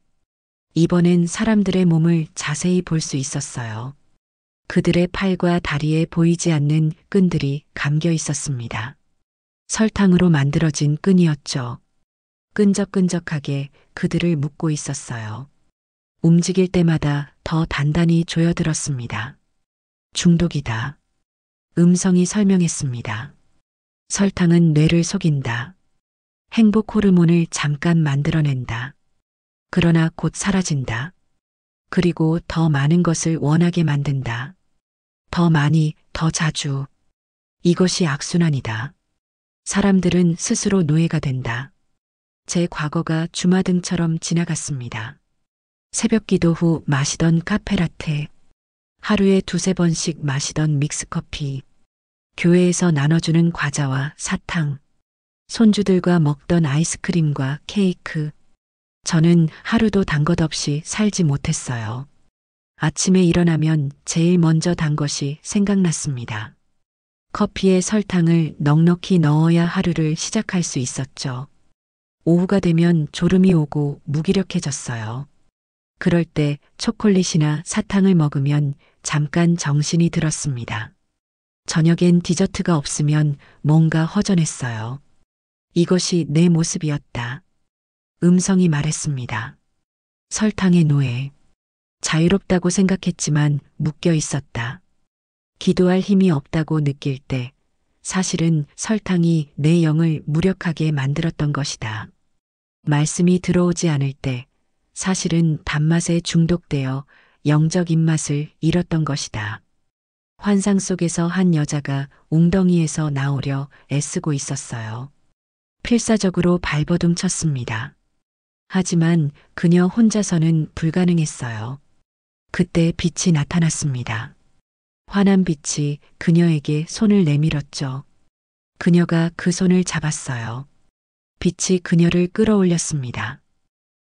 이번엔 사람들의 몸을 자세히 볼 수 있었어요. 그들의 팔과 다리에 보이지 않는 끈들이 감겨 있었습니다. 설탕으로 만들어진 끈이었죠. 끈적끈적하게 그들을 묶고 있었어요. 움직일 때마다 더 단단히 조여들었습니다. 중독이다. 음성이 설명했습니다. 설탕은 뇌를 속인다. 행복 호르몬을 잠깐 만들어낸다. 그러나 곧 사라진다. 그리고 더 많은 것을 원하게 만든다. 더 많이, 더 자주. 이것이 악순환이다. 사람들은 스스로 노예가 된다. 제 과거가 주마등처럼 지나갔습니다. 새벽 기도 후 마시던 카페라테, 하루에 두세 번씩 마시던 믹스커피, 교회에서 나눠주는 과자와 사탕, 손주들과 먹던 아이스크림과 케이크. 저는 하루도 단 것 없이 살지 못했어요. 아침에 일어나면 제일 먼저 단 것이 생각났습니다. 커피에 설탕을 넉넉히 넣어야 하루를 시작할 수 있었죠. 오후가 되면 졸음이 오고 무기력해졌어요. 그럴 때 초콜릿이나 사탕을 먹으면 잠깐 정신이 들었습니다. 저녁엔 디저트가 없으면 뭔가 허전했어요. 이것이 내 모습이었다. 음성이 말했습니다. 설탕의 노예. 자유롭다고 생각했지만 묶여 있었다. 기도할 힘이 없다고 느낄 때 사실은 설탕이 내 영을 무력하게 만들었던 것이다. 말씀이 들어오지 않을 때 사실은 단맛에 중독되어 영적 입맛을 잃었던 것이다. 환상 속에서 한 여자가 웅덩이에서 나오려 애쓰고 있었어요. 필사적으로 발버둥 쳤습니다. 하지만 그녀 혼자서는 불가능했어요. 그때 빛이 나타났습니다. 환한 빛이 그녀에게 손을 내밀었죠. 그녀가 그 손을 잡았어요. 빛이 그녀를 끌어올렸습니다.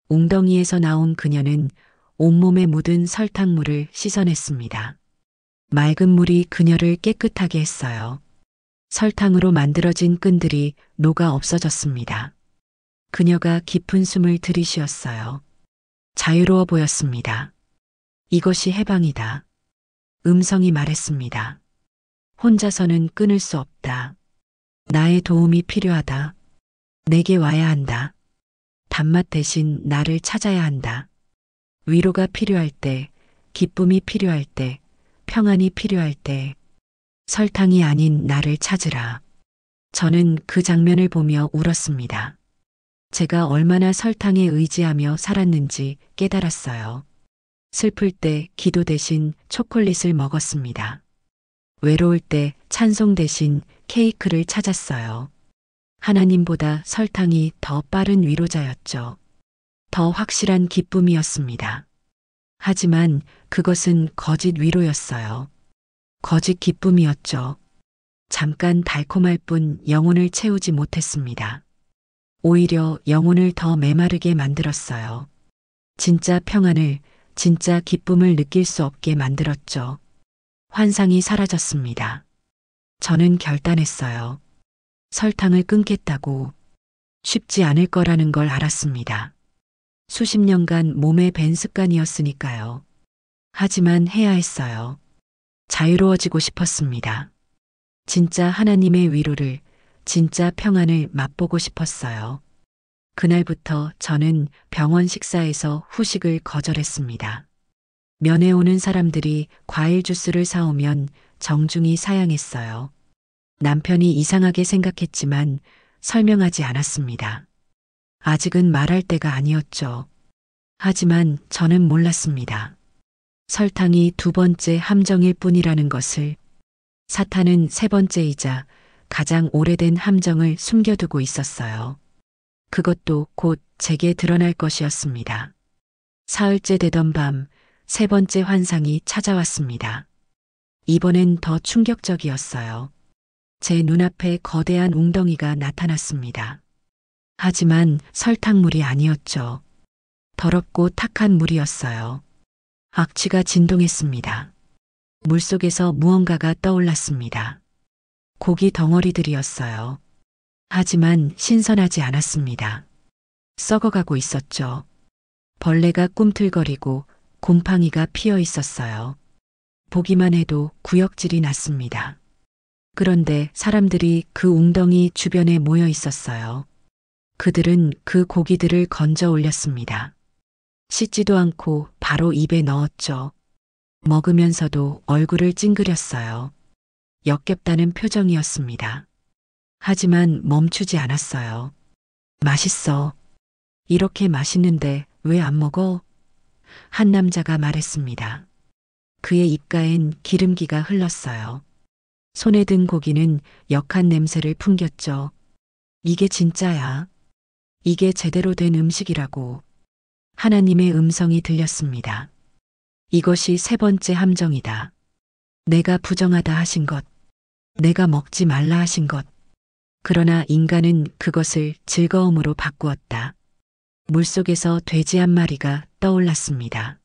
웅덩이에서 나온 그녀는 온몸에 묻은 설탕물을 씻어냈습니다. 맑은 물이 그녀를 깨끗하게 했어요. 설탕으로 만들어진 끈들이 녹아 없어졌습니다. 그녀가 깊은 숨을 들이쉬었어요. 자유로워 보였습니다. 이것이 해방이다. 음성이 말했습니다. 혼자서는 끊을 수 없다. 나의 도움이 필요하다. 내게 와야 한다. 단맛 대신 나를 찾아야 한다. 위로가 필요할 때, 기쁨이 필요할 때, 평안이 필요할 때, 설탕이 아닌 나를 찾으라. 저는 그 장면을 보며 울었습니다. 제가 얼마나 설탕에 의지하며 살았는지 깨달았어요. 슬플 때 기도 대신 초콜릿을 먹었습니다. 외로울 때 찬송 대신 케이크를 찾았어요. 하나님보다 설탕이 더 빠른 위로자였죠. 더 확실한 기쁨이었습니다. 하지만 그것은 거짓 위로였어요. 거짓 기쁨이었죠. 잠깐 달콤할 뿐 영혼을 채우지 못했습니다. 오히려 영혼을 더 메마르게 만들었어요. 진짜 평안을, 진짜 기쁨을 느낄 수 없게 만들었죠. 환상이 사라졌습니다. 저는 결단했어요. 설탕을 끊겠다고. 쉽지 않을 거라는 걸 알았습니다. 수십 년간 몸에 밴 습관이었으니까요. 하지만 해야 했어요. 자유로워지고 싶었습니다. 진짜 하나님의 위로를, 진짜 평안을 맛보고 싶었어요. 그날부터 저는 병원 식사에서 후식을 거절했습니다. 면회 오는 사람들이 과일 주스를 사오면 정중히 사양했어요. 남편이 이상하게 생각했지만 설명하지 않았습니다. 아직은 말할 때가 아니었죠. 하지만 저는 몰랐습니다. 설탕이 두 번째 함정일 뿐이라는 것을. 사탄은 세 번째이자 가장 오래된 함정을 숨겨두고 있었어요. 그것도 곧 제게 드러날 것이었습니다. 사흘째 되던 밤, 세 번째 환상이 찾아왔습니다. 이번엔 더 충격적이었어요. 제 눈앞에 거대한 웅덩이가 나타났습니다. 하지만 설탕물이 아니었죠. 더럽고 탁한 물이었어요. 악취가 진동했습니다. 물속에서 무언가가 떠올랐습니다. 고기 덩어리들이었어요. 하지만 신선하지 않았습니다. 썩어가고 있었죠. 벌레가 꿈틀거리고 곰팡이가 피어 있었어요. 보기만 해도 구역질이 났습니다. 그런데 사람들이 그 웅덩이 주변에 모여 있었어요. 그들은 그 고기들을 건져 올렸습니다. 씻지도 않고 바로 입에 넣었죠. 먹으면서도 얼굴을 찡그렸어요. 역겹다는 표정이었습니다. 하지만 멈추지 않았어요. 맛있어. 이렇게 맛있는데 왜 안 먹어? 한 남자가 말했습니다. 그의 입가엔 기름기가 흘렀어요. 손에 든 고기는 역한 냄새를 풍겼죠. 이게 진짜야. 이게 제대로 된 음식이라고. 하나님의 음성이 들렸습니다. 이것이 세 번째 함정이다. 내가 부정하다 하신 것. 내가 먹지 말라 하신 것. 그러나 인간은 그것을 즐거움으로 바꾸었다. 물속에서 돼지 한 마리가 떠올랐습니다.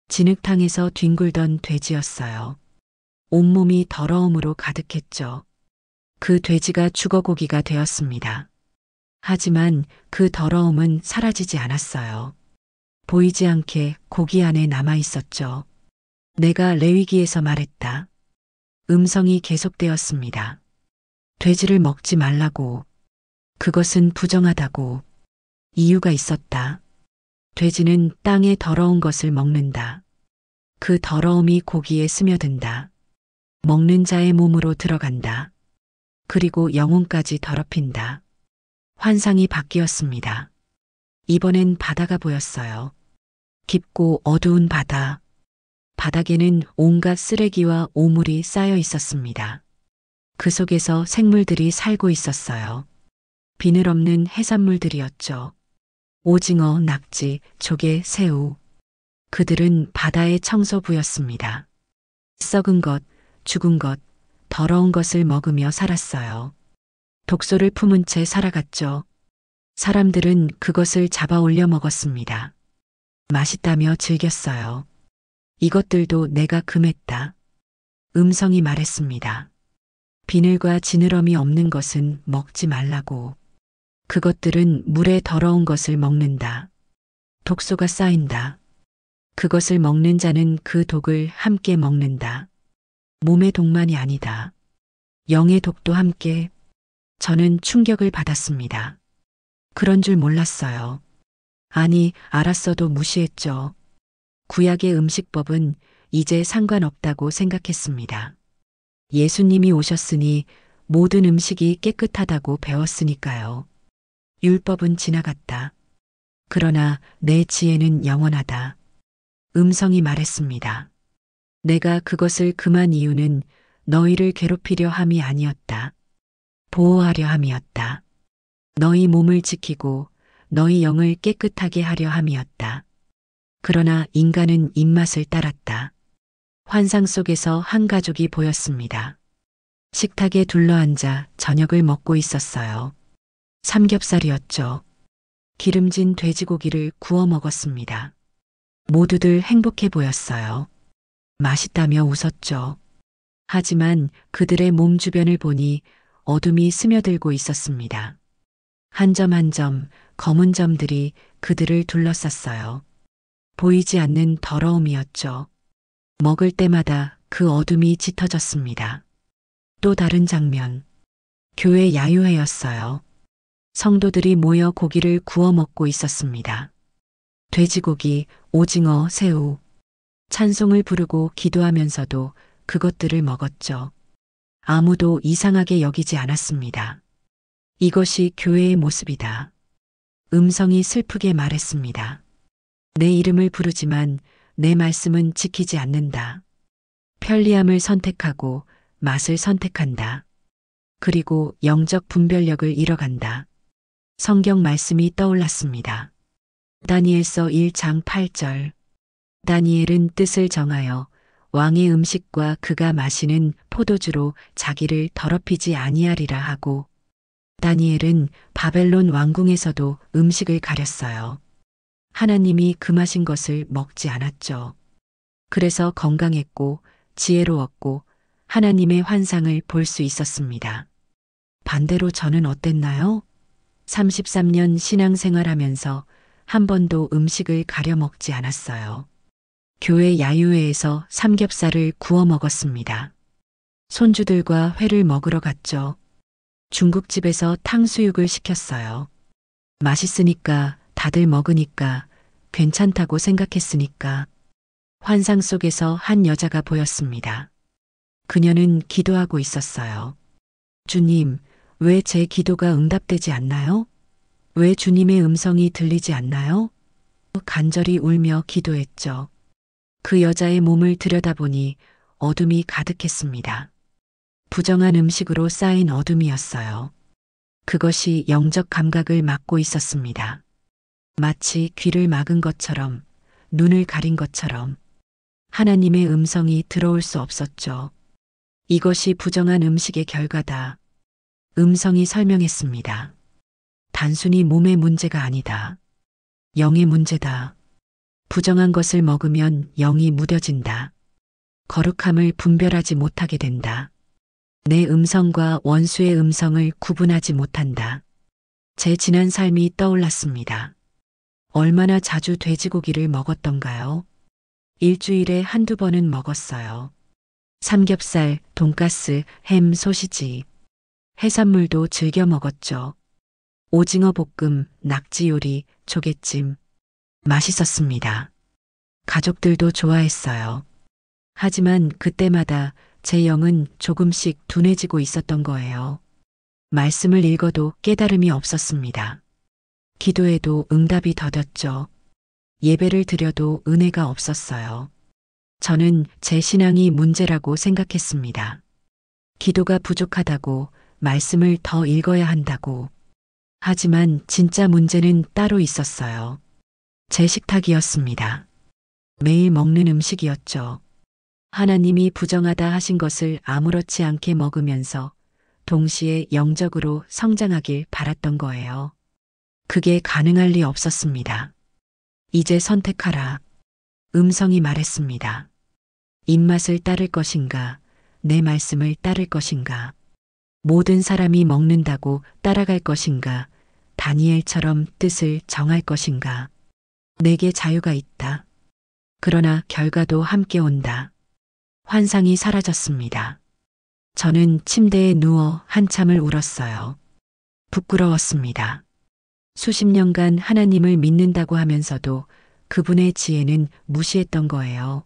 진흙탕에서 뒹굴던 돼지였어요. 온몸이 더러움으로 가득했죠. 그 돼지가 죽어고기가 되었습니다. 하지만 그 더러움은 사라지지 않았어요. 보이지 않게 고기 안에 남아 있었죠. 내가 레위기에서 말했다. 음성이 계속되었습니다. 돼지를 먹지 말라고. 그것은 부정하다고. 이유가 있었다. 돼지는 땅의 더러운 것을 먹는다. 그 더러움이 고기에 스며든다. 먹는 자의 몸으로 들어간다. 그리고 영혼까지 더럽힌다. 환상이 바뀌었습니다. 이번엔 바다가 보였어요. 깊고 어두운 바다. 바닥에는 온갖 쓰레기와 오물이 쌓여 있었습니다. 그 속에서 생물들이 살고 있었어요. 비늘 없는 해산물들이었죠. 오징어, 낙지, 조개, 새우. 그들은 바다의 청소부였습니다. 썩은 것, 죽은 것, 더러운 것을 먹으며 살았어요. 독소를 품은 채 살아갔죠. 사람들은 그것을 잡아 올려 먹었습니다. 맛있다며 즐겼어요. 이것들도 내가 금했다. 음성이 말했습니다. 비늘과 지느러미 없는 것은 먹지 말라고. 그것들은 물에 더러운 것을 먹는다. 독소가 쌓인다. 그것을 먹는 자는 그 독을 함께 먹는다. 몸의 독만이 아니다. 영의 독도 함께. 저는 충격을 받았습니다. 그런 줄 몰랐어요. 아니, 알았어도 무시했죠. 구약의 음식법은 이제 상관없다고 생각했습니다. 예수님이 오셨으니 모든 음식이 깨끗하다고 배웠으니까요. 율법은 지나갔다. 그러나 내 지혜는 영원하다. 음성이 말했습니다. 내가 그것을 금한 이유는 너희를 괴롭히려 함이 아니었다. 보호하려 함이었다. 너희 몸을 지키고 너희 영을 깨끗하게 하려 함이었다. 그러나 인간은 입맛을 따랐다. 환상 속에서 한 가족이 보였습니다. 식탁에 둘러앉아 저녁을 먹고 있었어요. 삼겹살이었죠. 기름진 돼지고기를 구워 먹었습니다. 모두들 행복해 보였어요. 맛있다며 웃었죠. 하지만 그들의 몸 주변을 보니 어둠이 스며들고 있었습니다. 한 점 한 점 검은 점들이 그들을 둘러쌌어요. 보이지 않는 더러움이었죠. 먹을 때마다 그 어둠이 짙어졌습니다. 또 다른 장면. 교회 야유회였어요. 성도들이 모여 고기를 구워 먹고 있었습니다. 돼지고기, 오징어, 새우. 찬송을 부르고 기도하면서도 그것들을 먹었죠. 아무도 이상하게 여기지 않았습니다. 이것이 교회의 모습이다. 음성이 슬프게 말했습니다. 내 이름을 부르지만 내 말씀은 지키지 않는다. 편리함을 선택하고 맛을 선택한다. 그리고 영적 분별력을 잃어간다. 성경 말씀이 떠올랐습니다. 다니엘서 1장 8절. 다니엘은 뜻을 정하여 왕의 음식과 그가 마시는 포도주로 자기를 더럽히지 아니하리라 하고, 다니엘은 바벨론 왕궁에서도 음식을 가렸어요. 하나님이 금하신 것을 먹지 않았죠. 그래서 건강했고 지혜로웠고 하나님의 환상을 볼 수 있었습니다. 반대로 저는 어땠나요? 33년 신앙생활하면서 한 번도 음식을 가려 먹지 않았어요. 교회 야유회에서 삼겹살을 구워 먹었습니다. 손주들과 회를 먹으러 갔죠. 중국집에서 탕수육을 시켰어요. 맛있으니까, 다들 먹으니까, 괜찮다고 생각했으니까. 환상 속에서 한 여자가 보였습니다. 그녀는 기도하고 있었어요. 주님, 왜 제 기도가 응답되지 않나요? 왜 주님의 음성이 들리지 않나요? 간절히 울며 기도했죠. 그 여자의 몸을 들여다보니 어둠이 가득했습니다. 부정한 음식으로 쌓인 어둠이었어요. 그것이 영적 감각을 막고 있었습니다. 마치 귀를 막은 것처럼, 눈을 가린 것처럼 하나님의 음성이 들어올 수 없었죠. 이것이 부정한 음식의 결과다. 음성이 설명했습니다. 단순히 몸의 문제가 아니다. 영의 문제다. 부정한 것을 먹으면 영이 무뎌진다. 거룩함을 분별하지 못하게 된다. 내 음성과 원수의 음성을 구분하지 못한다. 제 지난 삶이 떠올랐습니다. 얼마나 자주 돼지고기를 먹었던가요? 일주일에 한두 번은 먹었어요. 삼겹살, 돈가스, 햄, 소시지. 해산물도 즐겨 먹었죠. 오징어 볶음, 낙지 요리, 조개찜. 맛있었습니다. 가족들도 좋아했어요. 하지만 그때마다 제 영은 조금씩 둔해지고 있었던 거예요. 말씀을 읽어도 깨달음이 없었습니다. 기도해도 응답이 더뎠죠. 예배를 드려도 은혜가 없었어요. 저는 제 신앙이 문제라고 생각했습니다. 기도가 부족하다고, 말씀을 더 읽어야 한다고. 하지만 진짜 문제는 따로 있었어요. 제 식탁이었습니다. 매일 먹는 음식이었죠. 하나님이 부정하다 하신 것을 아무렇지 않게 먹으면서 동시에 영적으로 성장하길 바랐던 거예요. 그게 가능할 리 없었습니다. 이제 선택하라. 음성이 말했습니다. 입맛을 따를 것인가, 내 말씀을 따를 것인가. 모든 사람이 먹는다고 따라갈 것인가, 다니엘처럼 뜻을 정할 것인가. 내게 자유가 있다. 그러나 결과도 함께 온다. 환상이 사라졌습니다. 저는 침대에 누워 한참을 울었어요. 부끄러웠습니다. 수십 년간 하나님을 믿는다고 하면서도 그분의 지혜는 무시했던 거예요.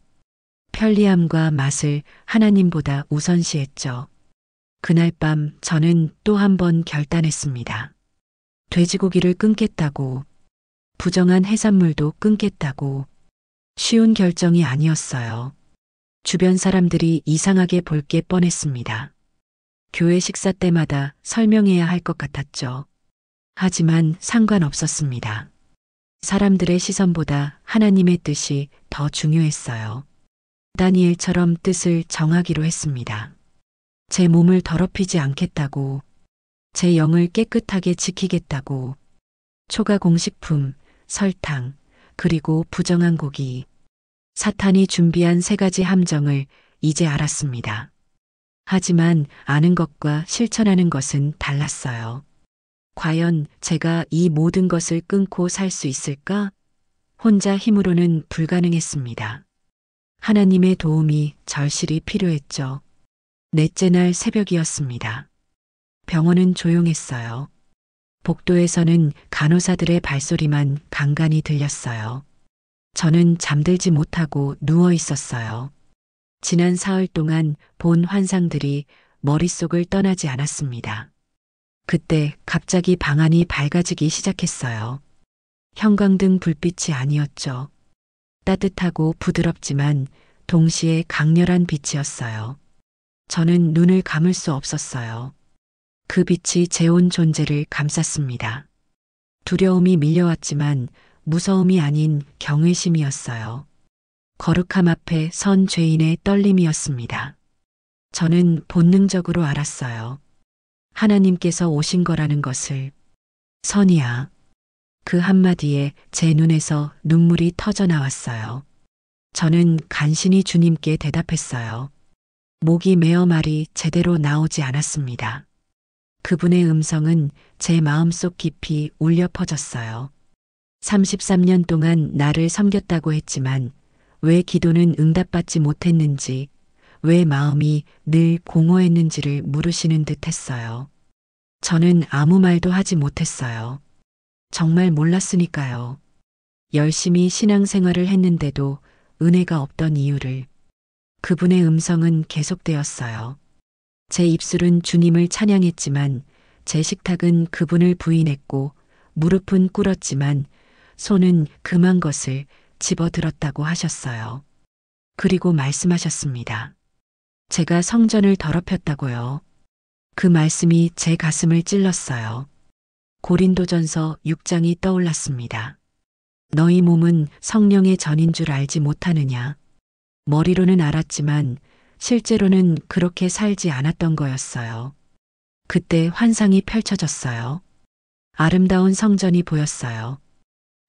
편리함과 맛을 하나님보다 우선시했죠. 그날 밤 저는 또 한 번 결단했습니다. 돼지고기를 끊겠다고, 부정한 해산물도 끊겠다고. 쉬운 결정이 아니었어요. 주변 사람들이 이상하게 볼 게 뻔했습니다. 교회 식사 때마다 설명해야 할 것 같았죠. 하지만 상관없었습니다. 사람들의 시선보다 하나님의 뜻이 더 중요했어요. 다니엘처럼 뜻을 정하기로 했습니다. 제 몸을 더럽히지 않겠다고, 제 영을 깨끗하게 지키겠다고. 초가 공식품, 설탕, 그리고 부정한 고기. 사탄이 준비한 세 가지 함정을 이제 알았습니다. 하지만 아는 것과 실천하는 것은 달랐어요. 과연 제가 이 모든 것을 끊고 살 수 있을까? 혼자 힘으로는 불가능했습니다. 하나님의 도움이 절실히 필요했죠. 넷째 날 새벽이었습니다. 병원은 조용했어요. 복도에서는 간호사들의 발소리만 간간히 들렸어요. 저는 잠들지 못하고 누워 있었어요. 지난 사흘 동안 본 환상들이 머릿속을 떠나지 않았습니다. 그때 갑자기 방안이 밝아지기 시작했어요. 형광등 불빛이 아니었죠. 따뜻하고 부드럽지만 동시에 강렬한 빛이었어요. 저는 눈을 감을 수 없었어요. 그 빛이 제 온 존재를 감쌌습니다. 두려움이 밀려왔지만 무서움이 아닌 경외심이었어요. 거룩함 앞에 선 죄인의 떨림이었습니다. 저는 본능적으로 알았어요. 하나님께서 오신 거라는 것을. 선이야. 그 한마디에 제 눈에서 눈물이 터져 나왔어요. 저는 간신히 주님께 대답했어요. 목이 메어 말이 제대로 나오지 않았습니다. 그분의 음성은 제 마음속 깊이 울려 퍼졌어요. 33년 동안 나를 섬겼다고 했지만 왜 기도는 응답받지 못했는지, 왜 마음이 늘 공허했는지를 물으시는 듯 했어요. 저는 아무 말도 하지 못했어요. 정말 몰랐으니까요. 열심히 신앙생활을 했는데도 은혜가 없던 이유를. 그분의 음성은 계속되었어요. 제 입술은 주님을 찬양했지만 제 식탁은 그분을 부인했고 무릎은 꿇었지만 손은 금한 것을 집어들었다고 하셨어요. 그리고 말씀하셨습니다. 제가 성전을 더럽혔다고요. 그 말씀이 제 가슴을 찔렀어요. 고린도전서 6장이 떠올랐습니다. 너희 몸은 성령의 전인 줄 알지 못하느냐. 머리로는 알았지만 실제로는 그렇게 살지 않았던 거였어요. 그때 환상이 펼쳐졌어요. 아름다운 성전이 보였어요.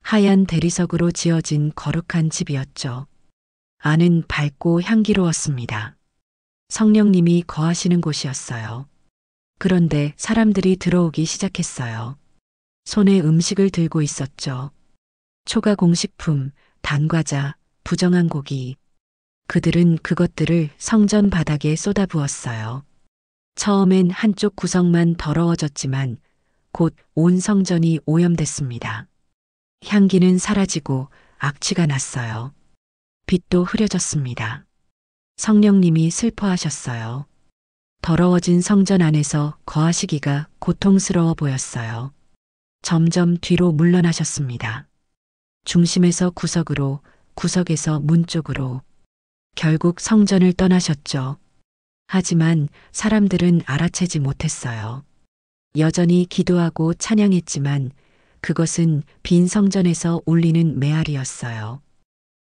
하얀 대리석으로 지어진 거룩한 집이었죠. 안은 밝고 향기로웠습니다. 성령님이 거하시는 곳이었어요. 그런데 사람들이 들어오기 시작했어요. 손에 음식을 들고 있었죠. 초가 공식품, 단과자, 부정한 고기. 그들은 그것들을 성전 바닥에 쏟아부었어요. 처음엔 한쪽 구석만 더러워졌지만 곧 온 성전이 오염됐습니다. 향기는 사라지고 악취가 났어요. 빛도 흐려졌습니다. 성령님이 슬퍼하셨어요. 더러워진 성전 안에서 거하시기가 고통스러워 보였어요. 점점 뒤로 물러나셨습니다. 중심에서 구석으로, 구석에서 문 쪽으로. 결국 성전을 떠나셨죠. 하지만 사람들은 알아채지 못했어요. 여전히 기도하고 찬양했지만 그것은 빈 성전에서 울리는 메아리였어요.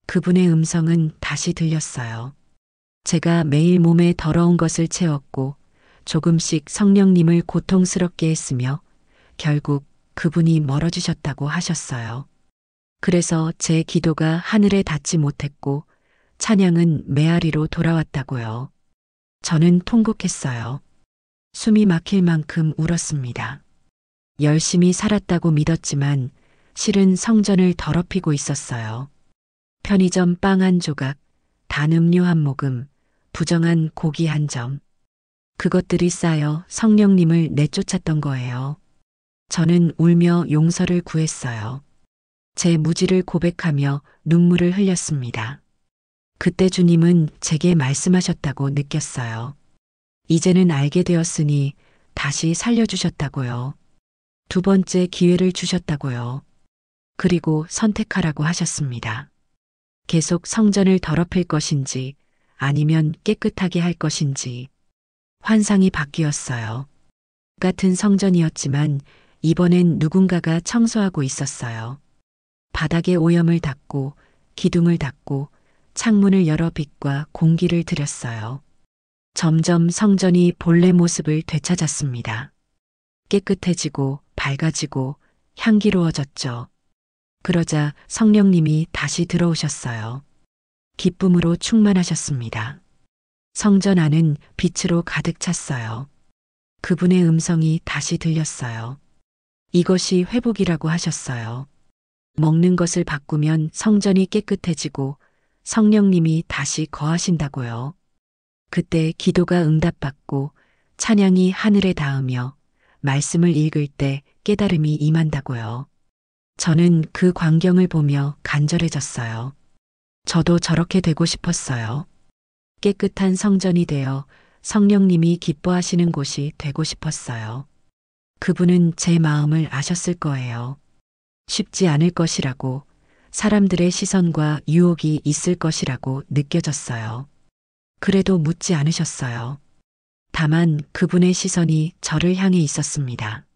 그분의 음성은 다시 들렸어요. 제가 매일 몸에 더러운 것을 채웠고 조금씩 성령님을 고통스럽게 했으며 결국 그분이 멀어지셨다고 하셨어요. 그래서 제 기도가 하늘에 닿지 못했고 찬양은 메아리로 돌아왔다고요. 저는 통곡했어요. 숨이 막힐 만큼 울었습니다. 열심히 살았다고 믿었지만 실은 성전을 더럽히고 있었어요. 편의점 빵 한 조각, 단 음료 한 모금, 부정한 고기 한 점. 그것들이 쌓여 성령님을 내쫓았던 거예요. 저는 울며 용서를 구했어요. 제 무지를 고백하며 눈물을 흘렸습니다. 그때 주님은 제게 말씀하셨다고 느꼈어요. 이제는 알게 되었으니 다시 살려주셨다고요. 두 번째 기회를 주셨다고요. 그리고 선택하라고 하셨습니다. 계속 성전을 더럽힐 것인지 아니면 깨끗하게 할 것인지 환상이 바뀌었어요. 같은 성전이었지만 이번엔 누군가가 청소하고 있었어요. 바닥에 오염을 닦고 기둥을 닦고 창문을 열어 빛과 공기를 들였어요. 점점 성전이 본래 모습을 되찾았습니다. 깨끗해지고 밝아지고 향기로워졌죠. 그러자 성령님이 다시 들어오셨어요. 기쁨으로 충만하셨습니다. 성전 안은 빛으로 가득 찼어요. 그분의 음성이 다시 들렸어요. 이것이 회복이라고 하셨어요. 먹는 것을 바꾸면 성전이 깨끗해지고 성령님이 다시 거하신다고요. 그때 기도가 응답받고 찬양이 하늘에 닿으며 말씀을 읽을 때 깨달음이 임한다고요. 저는 그 광경을 보며 간절해졌어요. 저도 저렇게 되고 싶었어요. 깨끗한 성전이 되어 성령님이 기뻐하시는 곳이 되고 싶었어요. 그분은 제 마음을 아셨을 거예요. 쉽지 않을 것이라고, 사람들의 시선과 유혹이 있을 것이라고 느껴졌어요. 그래도 묻지 않으셨어요. 다만 그분의 시선이 저를 향해 있었습니다.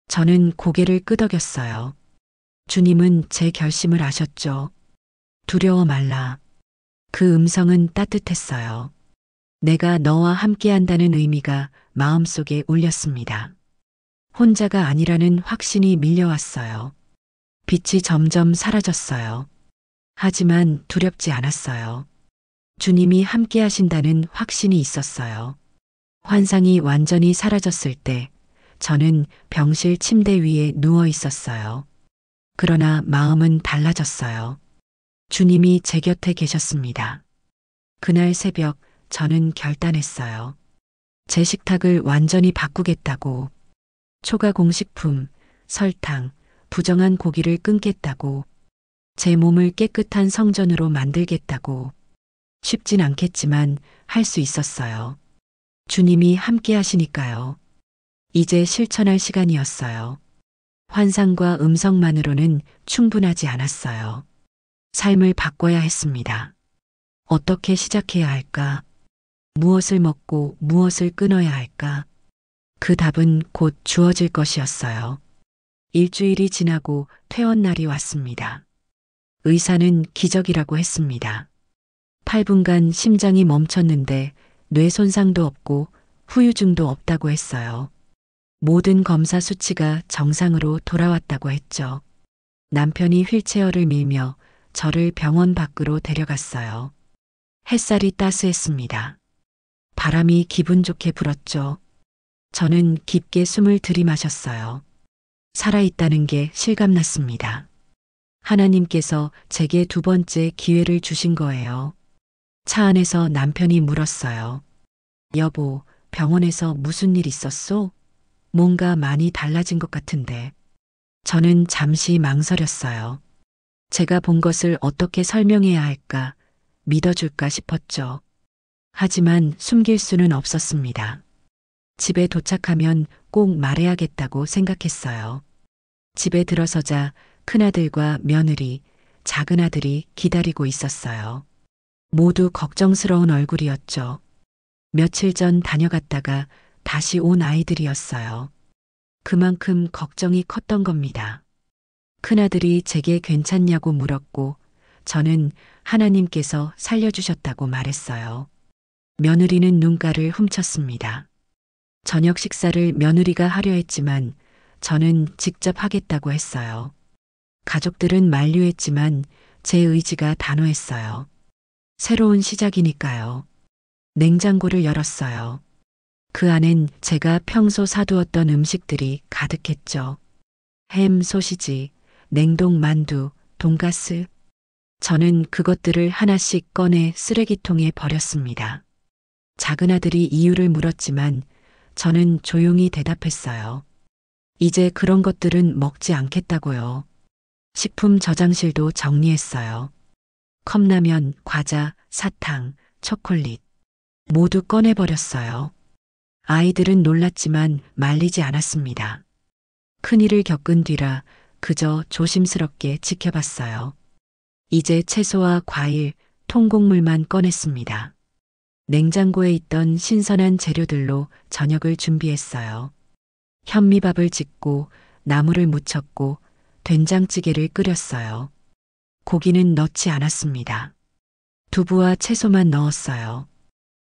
저는 고개를 끄덕였어요. 주님은 제 결심을 아셨죠. 두려워 말라. 그 음성은 따뜻했어요. 내가 너와 함께한다는 의미가 마음속에 울렸습니다. 혼자가 아니라는 확신이 밀려왔어요. 빛이 점점 사라졌어요. 하지만 두렵지 않았어요. 주님이 함께 하신다는 확신이 있었어요. 환상이 완전히 사라졌을 때 저는 병실 침대 위에 누워 있었어요. 그러나 마음은 달라졌어요. 주님이 제 곁에 계셨습니다. 그날 새벽 저는 결단했어요. 제 식탁을 완전히 바꾸겠다고. 초가 공식품, 설탕, 부정한 고기를 끊겠다고. 제 몸을 깨끗한 성전으로 만들겠다고. 쉽진 않겠지만 할 수 있었어요. 주님이 함께 하시니까요. 이제 실천할 시간이었어요. 환상과 음성만으로는 충분하지 않았어요. 삶을 바꿔야 했습니다. 어떻게 시작해야 할까? 무엇을 먹고 무엇을 끊어야 할까? 그 답은 곧 주어질 것이었어요. 일주일이 지나고 퇴원날이 왔습니다. 의사는 기적이라고 했습니다. 8분간 심장이 멈췄는데 뇌 손상도 없고 후유증도 없다고 했어요. 모든 검사 수치가 정상으로 돌아왔다고 했죠. 남편이 휠체어를 밀며 저를 병원 밖으로 데려갔어요. 햇살이 따스했습니다. 바람이 기분 좋게 불었죠. 저는 깊게 숨을 들이마셨어요. 살아있다는 게 실감났습니다. 하나님께서 제게 두 번째 기회를 주신 거예요. 차 안에서 남편이 물었어요. 여보, 병원에서 무슨 일 있었소? 뭔가 많이 달라진 것 같은데. 저는 잠시 망설였어요. 제가 본 것을 어떻게 설명해야 할까, 믿어줄까 싶었죠. 하지만 숨길 수는 없었습니다. 집에 도착하면 꼭 말해야겠다고 생각했어요. 집에 들어서자 큰아들과 며느리, 작은아들이 기다리고 있었어요. 모두 걱정스러운 얼굴이었죠. 며칠 전 다녀갔다가 다시 온 아이들이었어요. 그만큼 걱정이 컸던 겁니다. 큰아들이 제게 괜찮냐고 물었고 저는 하나님께서 살려주셨다고 말했어요. 며느리는 눈가를 훔쳤습니다. 저녁 식사를 며느리가 하려 했지만 저는 직접 하겠다고 했어요. 가족들은 만류했지만 제 의지가 단호했어요. 새로운 시작이니까요. 냉장고를 열었어요. 그 안엔 제가 평소 사두었던 음식들이 가득했죠. 햄, 소시지, 냉동 만두, 돈가스. 저는 그것들을 하나씩 꺼내 쓰레기통에 버렸습니다. 작은아들이 이유를 물었지만 저는 조용히 대답했어요. 이제 그런 것들은 먹지 않겠다고요. 식품 저장실도 정리했어요. 컵라면, 과자, 사탕, 초콜릿 모두 꺼내버렸어요. 아이들은 놀랐지만 말리지 않았습니다. 큰일을 겪은 뒤라 그저 조심스럽게 지켜봤어요. 이제 채소와 과일, 통곡물만 꺼냈습니다. 냉장고에 있던 신선한 재료들로 저녁을 준비했어요. 현미밥을 짓고 나물을 무쳤고 된장찌개를 끓였어요. 고기는 넣지 않았습니다. 두부와 채소만 넣었어요.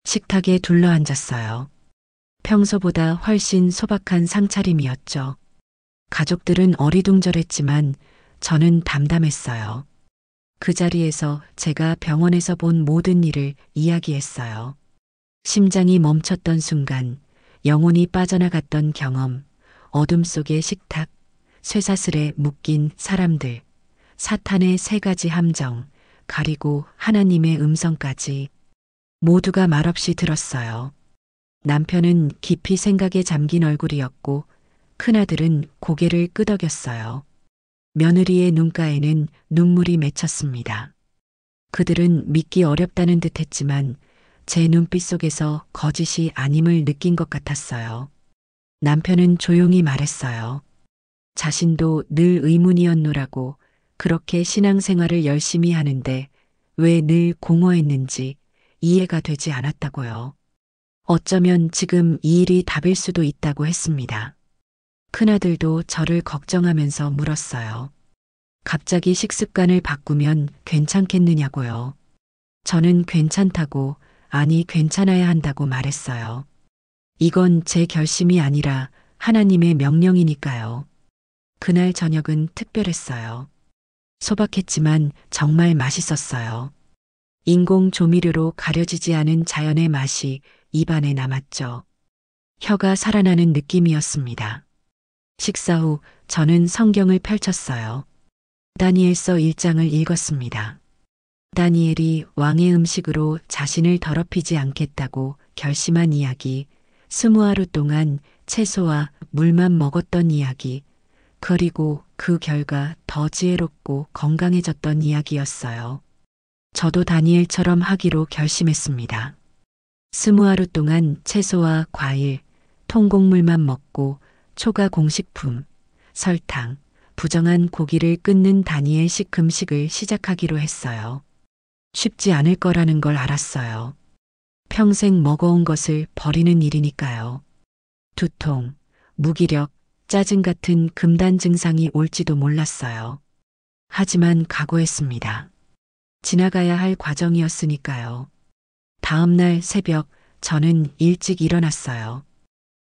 식탁에 둘러앉았어요. 평소보다 훨씬 소박한 상차림이었죠. 가족들은 어리둥절했지만 저는 담담했어요. 그 자리에서 제가 병원에서 본 모든 일을 이야기했어요. 심장이 멈췄던 순간, 영혼이 빠져나갔던 경험, 어둠 속의 식탁, 쇠사슬에 묶인 사람들, 사탄의 세 가지 함정, 그리고 하나님의 음성까지 모두가 말없이 들었어요. 남편은 깊이 생각에 잠긴 얼굴이었고 큰아들은 고개를 끄덕였어요. 며느리의 눈가에는 눈물이 맺혔습니다. 그들은 믿기 어렵다는 듯 했지만 제 눈빛 속에서 거짓이 아님을 느낀 것 같았어요. 남편은 조용히 말했어요. 자신도 늘 의문이었노라고. 그렇게 신앙생활을 열심히 하는데 왜 늘 공허했는지 이해가 되지 않았다고요. 어쩌면 지금 이 일이 답일 수도 있다고 했습니다. 큰아들도 저를 걱정하면서 물었어요. 갑자기 식습관을 바꾸면 괜찮겠느냐고요. 저는 괜찮다고, 아니 괜찮아야 한다고 말했어요. 이건 제 결심이 아니라 하나님의 명령이니까요. 그날 저녁은 특별했어요. 소박했지만 정말 맛있었어요. 인공 조미료로 가려지지 않은 자연의 맛이 입안에 남았죠. 혀가 살아나는 느낌이었습니다. 식사 후 저는 성경을 펼쳤어요. 다니엘서 1장을 읽었습니다. 다니엘이 왕의 음식으로 자신을 더럽히지 않겠다고 결심한 이야기, 20하루 동안 채소와 물만 먹었던 이야기, 그리고 그 결과 더 지혜롭고 건강해졌던 이야기였어요. 저도 다니엘처럼 하기로 결심했습니다. 20하루 동안 채소와 과일, 통곡물만 먹고 초가 공식품, 설탕, 부정한 고기를 끊는 다니엘식 금식을 시작하기로 했어요. 쉽지 않을 거라는 걸 알았어요. 평생 먹어온 것을 버리는 일이니까요. 두통, 무기력, 짜증 같은 금단 증상이 올지도 몰랐어요. 하지만 각오했습니다. 지나가야 할 과정이었으니까요. 다음 날 새벽 저는 일찍 일어났어요.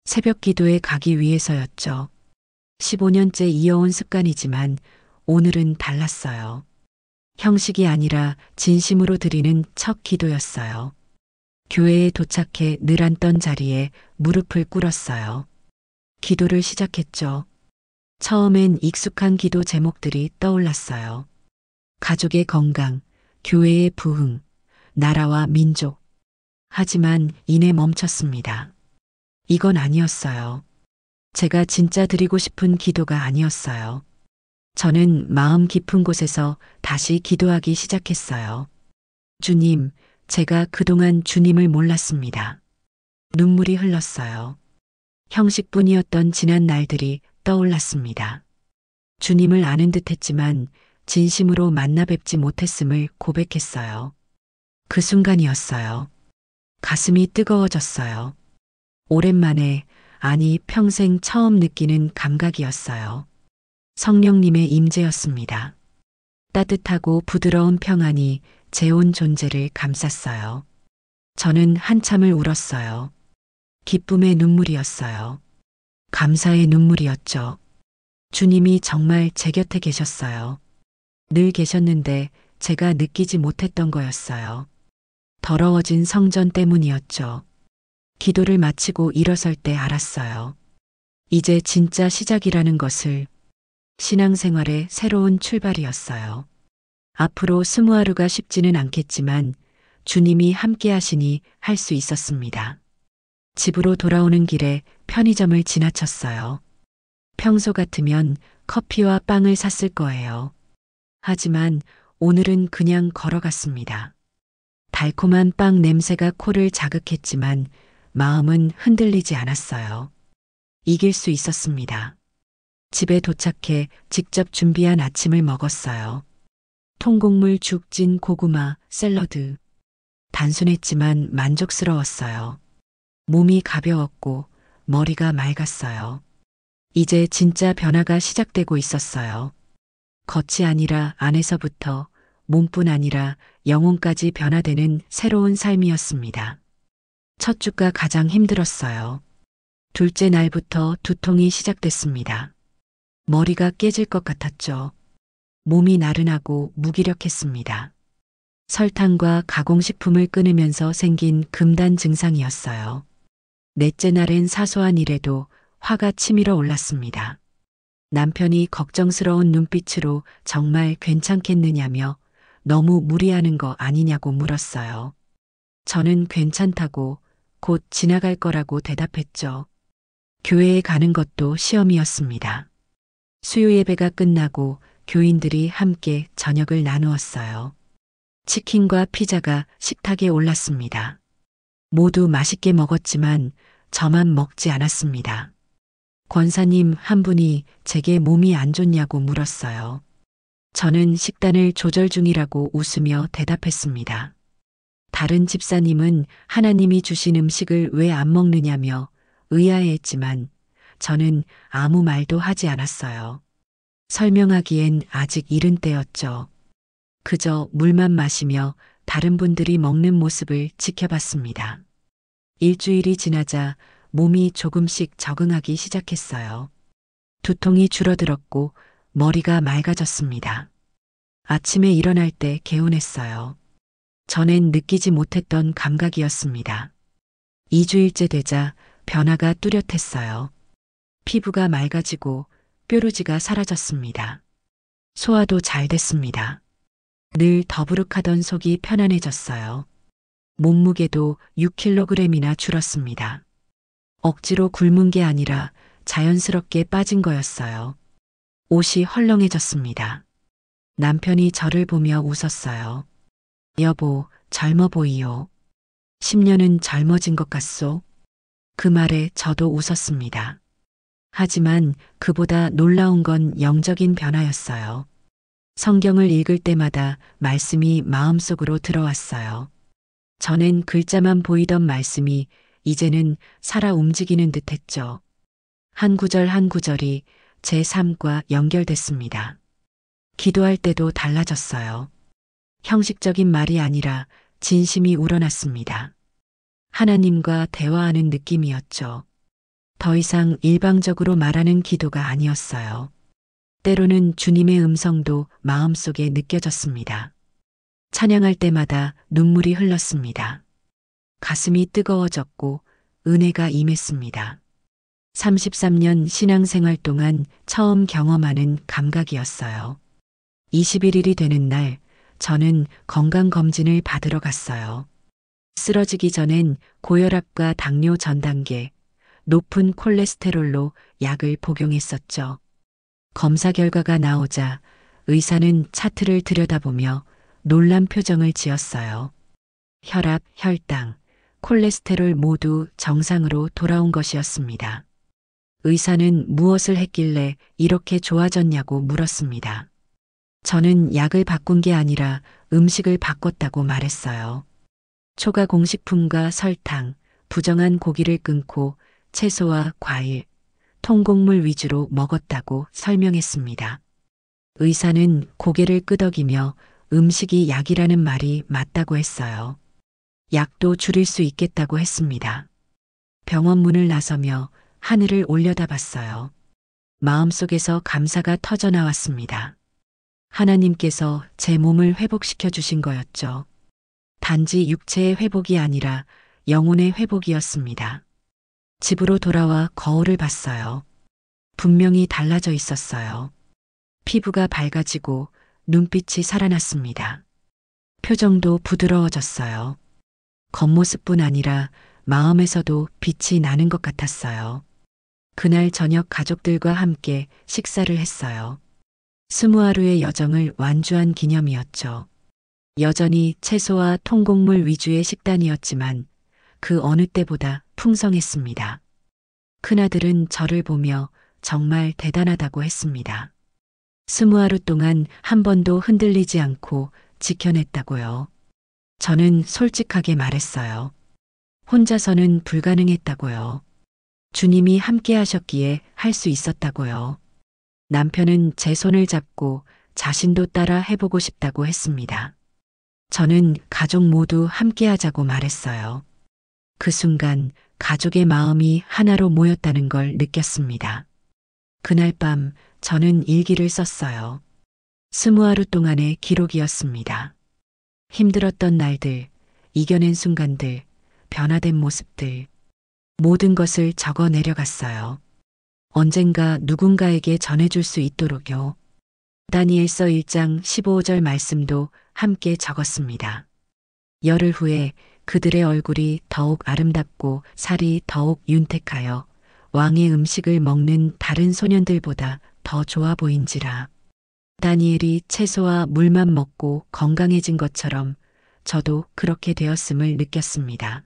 새벽 기도에 가기 위해서였죠. 15년째 이어온 습관이지만 오늘은 달랐어요. 형식이 아니라 진심으로 드리는 첫 기도였어요. 교회에 도착해 늘 앉던 자리에 무릎을 꿇었어요. 기도를 시작했죠. 처음엔 익숙한 기도 제목들이 떠올랐어요. 가족의 건강, 교회의 부흥, 나라와 민족. 하지만 이내 멈췄습니다. 이건 아니었어요. 제가 진짜 드리고 싶은 기도가 아니었어요. 저는 마음 깊은 곳에서 다시 기도하기 시작했어요. 주님, 제가 그동안 주님을 몰랐습니다. 눈물이 흘렀어요. 형식뿐이었던 지난 날들이 떠올랐습니다. 주님을 아는 듯 했지만 진심으로 만나 뵙지 못했음을 고백했어요. 그 순간이었어요. 가슴이 뜨거워졌어요. 오랜만에, 아니 평생 처음 느끼는 감각이었어요. 성령님의 임재였습니다. 따뜻하고 부드러운 평안이 제 온 존재를 감쌌어요. 저는 한참을 울었어요. 기쁨의 눈물이었어요. 감사의 눈물이었죠. 주님이 정말 제 곁에 계셨어요. 늘 계셨는데 제가 느끼지 못했던 거였어요. 더러워진 성전 때문이었죠. 기도를 마치고 일어설 때 알았어요. 이제 진짜 시작이라는 것을. 신앙생활의 새로운 출발이었어요. 앞으로 20하루가 쉽지는 않겠지만 주님이 함께 하시니 할 수 있었습니다. 집으로 돌아오는 길에 편의점을 지나쳤어요. 평소 같으면 커피와 빵을 샀을 거예요. 하지만 오늘은 그냥 걸어갔습니다. 달콤한 빵 냄새가 코를 자극했지만 마음은 흔들리지 않았어요. 이길 수 있었습니다. 집에 도착해 직접 준비한 아침을 먹었어요. 통곡물, 죽, 찐 고구마, 샐러드. 단순했지만 만족스러웠어요. 몸이 가벼웠고 머리가 맑았어요. 이제 진짜 변화가 시작되고 있었어요. 겉이 아니라 안에서부터, 몸뿐 아니라 영혼까지 변화되는 새로운 삶이었습니다. 첫 주가 가장 힘들었어요. 둘째 날부터 두통이 시작됐습니다. 머리가 깨질 것 같았죠. 몸이 나른하고 무기력했습니다. 설탕과 가공식품을 끊으면서 생긴 금단 증상이었어요. 넷째 날엔 사소한 일에도 화가 치밀어 올랐습니다. 남편이 걱정스러운 눈빛으로 정말 괜찮겠느냐며 너무 무리하는 거 아니냐고 물었어요. 저는 괜찮다고 곧 지나갈 거라고 대답했죠. 교회에 가는 것도 시험이었습니다. 수요 예배가 끝나고 교인들이 함께 저녁을 나누었어요. 치킨과 피자가 식탁에 올랐습니다. 모두 맛있게 먹었지만 저만 먹지 않았습니다. 권사님 한 분이 제게 몸이 안 좋냐고 물었어요. 저는 식단을 조절 중이라고 웃으며 대답했습니다. 다른 집사님은 하나님이 주신 음식을 왜 안 먹느냐며 의아해했지만 저는 아무 말도 하지 않았어요. 설명하기엔 아직 이른 때였죠. 그저 물만 마시며 다른 분들이 먹는 모습을 지켜봤습니다. 일주일이 지나자 몸이 조금씩 적응하기 시작했어요. 두통이 줄어들었고 머리가 맑아졌습니다. 아침에 일어날 때 개운했어요. 전엔 느끼지 못했던 감각이었습니다. 2주일째 되자 변화가 뚜렷했어요. 피부가 맑아지고 뾰루지가 사라졌습니다. 소화도 잘 됐습니다. 늘 더부룩하던 속이 편안해졌어요. 몸무게도 6kg이나 줄었습니다. 억지로 굶은 게 아니라 자연스럽게 빠진 거였어요. 옷이 헐렁해졌습니다. 남편이 저를 보며 웃었어요. 여보, 젊어 보이요. 10년은 젊어진 것 같소? 그 말에 저도 웃었습니다. 하지만 그보다 놀라운 건 영적인 변화였어요. 성경을 읽을 때마다 말씀이 마음속으로 들어왔어요. 전엔 글자만 보이던 말씀이 이제는 살아 움직이는 듯 했죠. 한 구절 한 구절이 제 삶과 연결됐습니다. 기도할 때도 달라졌어요. 형식적인 말이 아니라 진심이 우러났습니다. 하나님과 대화하는 느낌이었죠. 더 이상 일방적으로 말하는 기도가 아니었어요. 때로는 주님의 음성도 마음속에 느껴졌습니다. 찬양할 때마다 눈물이 흘렀습니다. 가슴이 뜨거워졌고 은혜가 임했습니다. 33년 신앙생활 동안 처음 경험하는 감각이었어요. 21일이 되는 날 저는 건강검진을 받으러 갔어요. 쓰러지기 전엔 고혈압과 당뇨 전 단계, 높은 콜레스테롤로 약을 복용했었죠. 검사 결과가 나오자 의사는 차트를 들여다보며 놀란 표정을 지었어요. 혈압, 혈당, 콜레스테롤 모두 정상으로 돌아온 것이었습니다. 의사는 무엇을 했길래 이렇게 좋아졌냐고 물었습니다. 저는 약을 바꾼 게 아니라 음식을 바꿨다고 말했어요. 초가 공식품과 설탕, 부정한 고기를 끊고 채소와 과일, 통곡물 위주로 먹었다고 설명했습니다. 의사는 고개를 끄덕이며 음식이 약이라는 말이 맞다고 했어요. 약도 줄일 수 있겠다고 했습니다. 병원 문을 나서며 하늘을 올려다봤어요. 마음속에서 감사가 터져 나왔습니다. 하나님께서 제 몸을 회복시켜 주신 거였죠. 단지 육체의 회복이 아니라 영혼의 회복이었습니다. 집으로 돌아와 거울을 봤어요. 분명히 달라져 있었어요. 피부가 밝아지고 눈빛이 살아났습니다. 표정도 부드러워졌어요. 겉모습뿐 아니라 마음에서도 빛이 나는 것 같았어요. 그날 저녁 가족들과 함께 식사를 했어요. 20하루의 여정을 완주한 기념이었죠. 여전히 채소와 통곡물 위주의 식단이었지만 그 어느 때보다 풍성했습니다. 큰아들은 저를 보며 정말 대단하다고 했습니다. 20하루 동안 한 번도 흔들리지 않고 지켜냈다고요. 저는 솔직하게 말했어요. 혼자서는 불가능했다고요. 주님이 함께 하셨기에 할 수 있었다고요. 남편은 제 손을 잡고 자신도 따라 해보고 싶다고 했습니다. 저는 가족 모두 함께 하자고 말했어요. 그 순간 가족의 마음이 하나로 모였다는 걸 느꼈습니다. 그날 밤 저는 일기를 썼어요. 20하루 동안의 기록이었습니다. 힘들었던 날들, 이겨낸 순간들, 변화된 모습들, 모든 것을 적어 내려갔어요. 언젠가 누군가에게 전해줄 수 있도록요. 다니엘서 1장 15절 말씀도 함께 적었습니다. 열흘 후에 그들의 얼굴이 더욱 아름답고 살이 더욱 윤택하여 왕의 음식을 먹는 다른 소년들보다 더 좋아 보인지라. 다니엘이 채소와 물만 먹고 건강해진 것처럼 저도 그렇게 되었음을 느꼈습니다.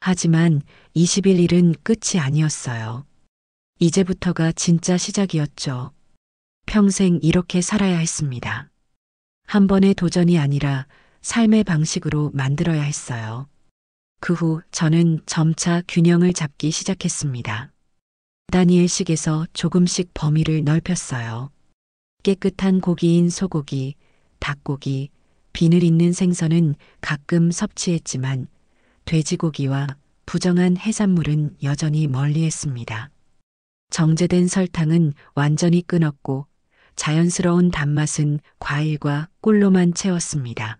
하지만 20일 일은 끝이 아니었어요. 이제부터가 진짜 시작이었죠. 평생 이렇게 살아야 했습니다. 한 번의 도전이 아니라 삶의 방식으로 만들어야 했어요. 그 후 저는 점차 균형을 잡기 시작했습니다. 다니엘식에서 조금씩 범위를 넓혔어요. 깨끗한 고기인 소고기, 닭고기, 비늘 있는 생선은 가끔 섭취했지만 돼지고기와 부정한 해산물은 여전히 멀리했습니다. 정제된 설탕은 완전히 끊었고 자연스러운 단맛은 과일과 꿀로만 채웠습니다.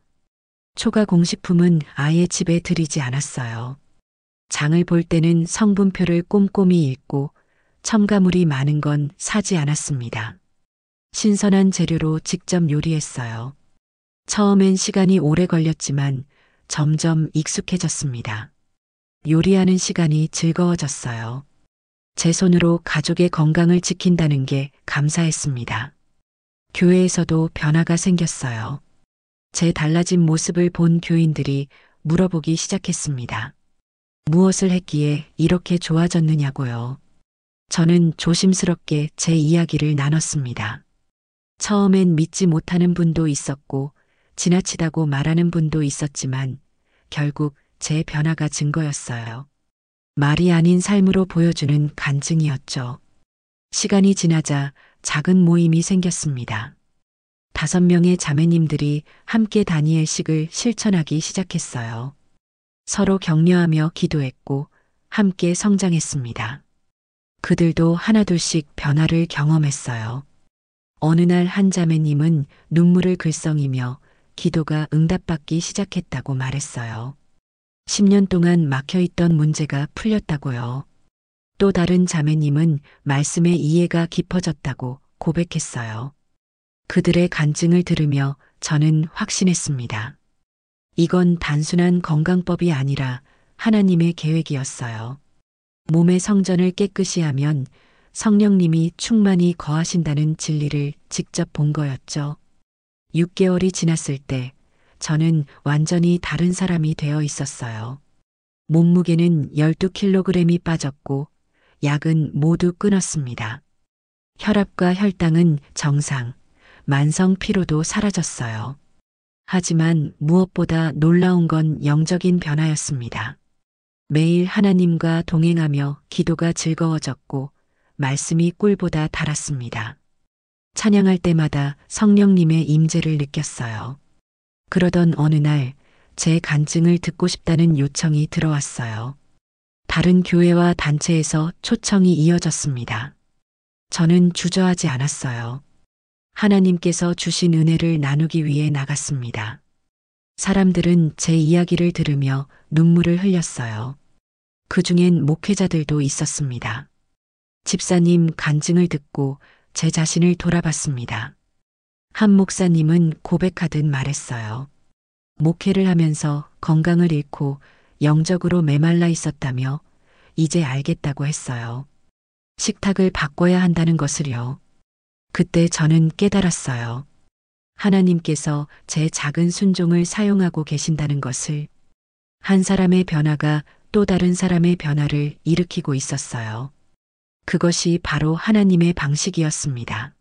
초과 공식품은 아예 집에 들이지 않았어요. 장을 볼 때는 성분표를 꼼꼼히 읽고 첨가물이 많은 건 사지 않았습니다. 신선한 재료로 직접 요리했어요. 처음엔 시간이 오래 걸렸지만 점점 익숙해졌습니다. 요리하는 시간이 즐거워졌어요. 제 손으로 가족의 건강을 지킨다는 게 감사했습니다. 교회에서도 변화가 생겼어요. 제 달라진 모습을 본 교인들이 물어보기 시작했습니다. 무엇을 했기에 이렇게 좋아졌느냐고요. 저는 조심스럽게 제 이야기를 나눴습니다. 처음엔 믿지 못하는 분도 있었고 지나치다고 말하는 분도 있었지만 결국 제 변화가 증거였어요. 말이 아닌 삶으로 보여주는 간증이었죠. 시간이 지나자 작은 모임이 생겼습니다. 5명의 자매님들이 함께 다니엘식을 실천하기 시작했어요. 서로 격려하며 기도했고 함께 성장했습니다. 그들도 하나둘씩 변화를 경험했어요. 어느 날 한 자매님은 눈물을 글썽이며 기도가 응답받기 시작했다고 말했어요. 10년 동안 막혀있던 문제가 풀렸다고요. 또 다른 자매님은 말씀의 이해가 깊어졌다고 고백했어요. 그들의 간증을 들으며 저는 확신했습니다. 이건 단순한 건강법이 아니라 하나님의 계획이었어요. 몸의 성전을 깨끗이 하면 성령님이 충만히 거하신다는 진리를 직접 본 거였죠. 6개월이 지났을 때 저는 완전히 다른 사람이 되어 있었어요. 몸무게는 12kg이 빠졌고 약은 모두 끊었습니다. 혈압과 혈당은 정상, 만성 피로도 사라졌어요. 하지만 무엇보다 놀라운 건 영적인 변화였습니다. 매일 하나님과 동행하며 기도가 즐거워졌고 말씀이 꿀보다 달았습니다. 찬양할 때마다 성령님의 임재를 느꼈어요. 그러던 어느 날 제 간증을 듣고 싶다는 요청이 들어왔어요. 다른 교회와 단체에서 초청이 이어졌습니다. 저는 주저하지 않았어요. 하나님께서 주신 은혜를 나누기 위해 나갔습니다. 사람들은 제 이야기를 들으며 눈물을 흘렸어요. 그 중엔 목회자들도 있었습니다. 집사님 간증을 듣고 제 자신을 돌아봤습니다. 한 목사님은 고백하듯 말했어요. 목회를 하면서 건강을 잃고 영적으로 메말라 있었다며 이제 알겠다고 했어요. 식탁을 바꿔야 한다는 것을요. 그때 저는 깨달았어요. 하나님께서 제 작은 순종을 사용하고 계신다는 것을. 한 사람의 변화가 또 다른 사람의 변화를 일으키고 있었어요. 그것이 바로 하나님의 방식이었습니다.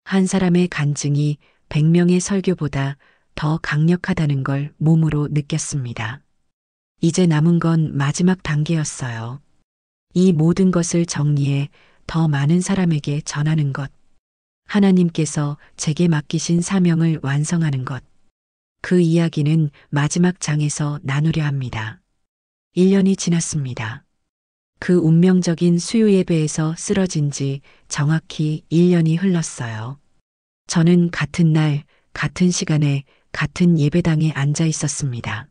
한 사람의 간증이 100명의 설교보다 더 강력하다는 걸 몸으로 느꼈습니다. 이제 남은 건 마지막 단계였어요. 이 모든 것을 정리해 더 많은 사람에게 전하는 것. 하나님께서 제게 맡기신 사명을 완성하는 것. 그 이야기는 마지막 장에서 나누려 합니다. 1년이 지났습니다. 그 운명적인 수요 예배에서 쓰러진 지 정확히 1년이 흘렀어요. 저는 같은 날, 같은 시간에, 같은 예배당에 앉아 있었습니다.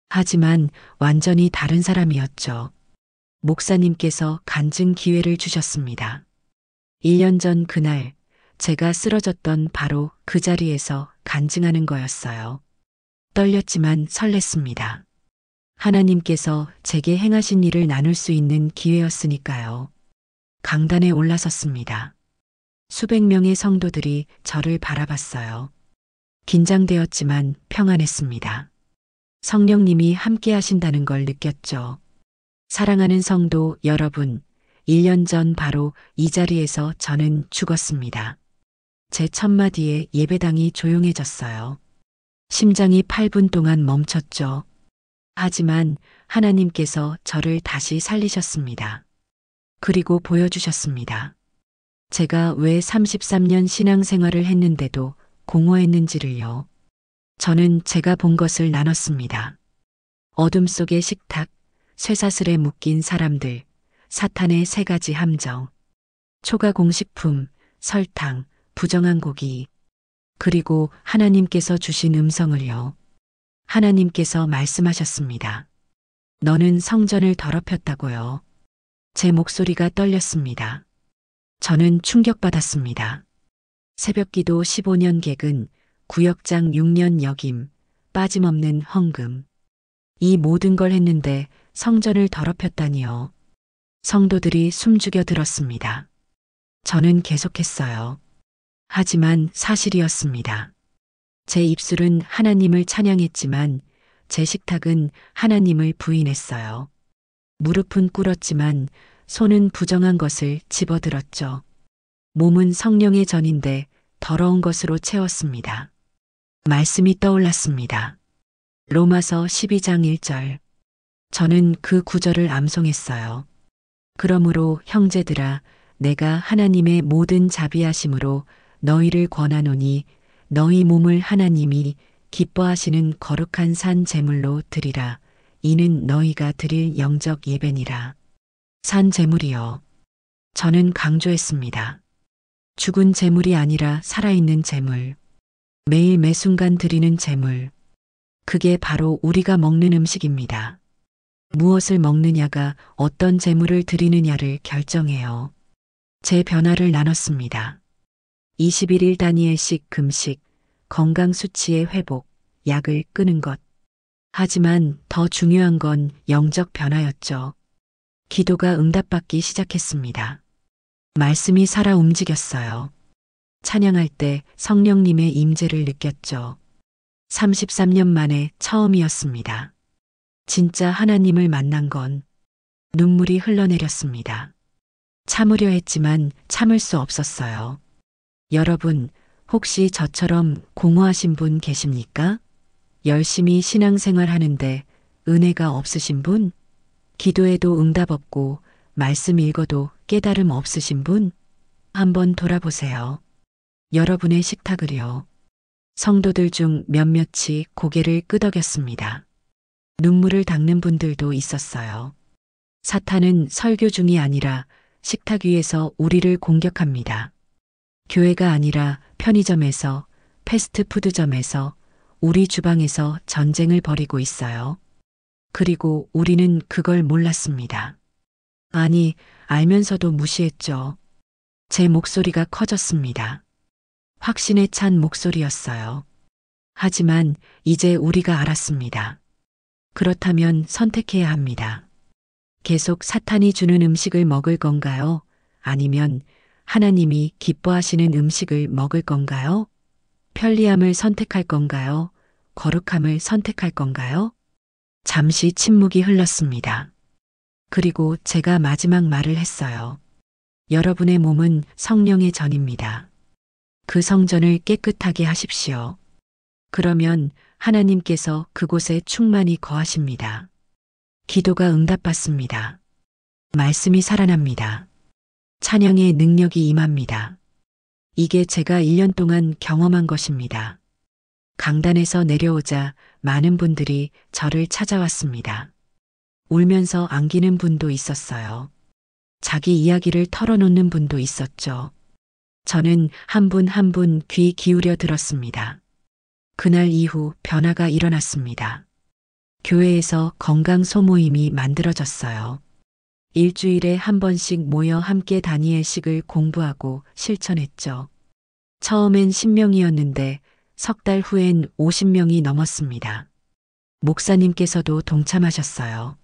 하지만 완전히 다른 사람이었죠. 목사님께서 간증 기회를 주셨습니다. 1년 전 그날, 제가 쓰러졌던 바로 그 자리에서 간증하는 거였어요. 떨렸지만 설렜습니다. 하나님께서 제게 행하신 일을 나눌 수 있는 기회였으니까요. 강단에 올라섰습니다. 수백 명의 성도들이 저를 바라봤어요. 긴장되었지만 평안했습니다. 성령님이 함께 하신다는 걸 느꼈죠. 사랑하는 성도 여러분, 1년 전 바로 이 자리에서 저는 죽었습니다. 제 첫마디에 예배당이 조용해졌어요. 심장이 8분 동안 멈췄죠. 하지만 하나님께서 저를 다시 살리셨습니다. 그리고 보여주셨습니다. 제가 왜 33년 신앙생활을 했는데도 공허했는지를요. 저는 제가 본 것을 나눴습니다. 어둠 속의 식탁, 쇠사슬에 묶인 사람들, 사탄의 세 가지 함정, 초가 공식품, 설탕, 부정한 고기, 그리고 하나님께서 주신 음성을요. 하나님께서 말씀하셨습니다. 너는 성전을 더럽혔다고요. 제 목소리가 떨렸습니다. 저는 충격받았습니다. 새벽기도 15년 객은 구역장 6년 역임, 빠짐없는 헌금. 이 모든 걸 했는데 성전을 더럽혔다니요. 성도들이 숨죽여 들었습니다. 저는 계속했어요. 하지만 사실이었습니다. 제 입술은 하나님을 찬양했지만 제 식탁은 하나님을 부인했어요. 무릎은 꿇었지만 손은 부정한 것을 집어들었죠. 몸은 성령의 전인데 더러운 것으로 채웠습니다. 말씀이 떠올랐습니다. 로마서 12장 1절. 저는 그 구절을 암송했어요. 그러므로 형제들아, 내가 하나님의 모든 자비하심으로 너희를 권하노니 너희 몸을 하나님이 기뻐하시는 거룩한 산 제물로 드리라. 이는 너희가 드릴 영적 예배니라. 산 제물이요. 저는 강조했습니다. 죽은 제물이 아니라 살아있는 제물. 매일 매순간 드리는 제물. 그게 바로 우리가 먹는 음식입니다. 무엇을 먹느냐가 어떤 제물을 드리느냐를 결정해요. 제 변화를 나눴습니다. 21일 다니엘식 금식, 건강 수치의 회복, 약을 끊은 것. 하지만 더 중요한 건 영적 변화였죠. 기도가 응답받기 시작했습니다. 말씀이 살아 움직였어요. 찬양할 때 성령님의 임재를 느꼈죠. 33년 만에 처음이었습니다. 진짜 하나님을 만난 건 눈물이 흘러내렸습니다. 참으려 했지만 참을 수 없었어요. 여러분, 혹시 저처럼 공허하신 분 계십니까? 열심히 신앙생활 하는데 은혜가 없으신 분? 기도해도 응답 없고 말씀 읽어도 깨달음 없으신 분? 한번 돌아보세요. 여러분의 식탁을요. 성도들 중 몇몇이 고개를 끄덕였습니다. 눈물을 닦는 분들도 있었어요. 사탄은 설교 중이 아니라 식탁 위에서 우리를 공격합니다. 교회가 아니라 편의점에서, 패스트푸드점에서, 우리 주방에서 전쟁을 벌이고 있어요. 그리고 우리는 그걸 몰랐습니다. 아니, 알면서도 무시했죠. 제 목소리가 커졌습니다. 확신에 찬 목소리였어요. 하지만 이제 우리가 알았습니다. 그렇다면 선택해야 합니다. 계속 사탄이 주는 음식을 먹을 건가요? 아니면 하나님이 기뻐하시는 음식을 먹을 건가요? 편리함을 선택할 건가요? 거룩함을 선택할 건가요? 잠시 침묵이 흘렀습니다. 그리고 제가 마지막 말을 했어요. 여러분의 몸은 성령의 전입니다. 그 성전을 깨끗하게 하십시오. 그러면 하나님께서 그곳에 충만히 거하십니다. 기도가 응답받습니다. 말씀이 살아납니다. 찬양의 능력이 임합니다. 이게 제가 1년 동안 경험한 것입니다. 강단에서 내려오자 많은 분들이 저를 찾아왔습니다. 울면서 안기는 분도 있었어요. 자기 이야기를 털어놓는 분도 있었죠. 저는 한 분 한 분 귀 기울여 들었습니다. 그날 이후 변화가 일어났습니다. 교회에서 건강 소모임이 만들어졌어요. 일주일에 한 번씩 모여 함께 다니엘식을 공부하고 실천했죠. 처음엔 10명이었는데 석 달 후엔 50명이 넘었습니다. 목사님께서도 동참하셨어요.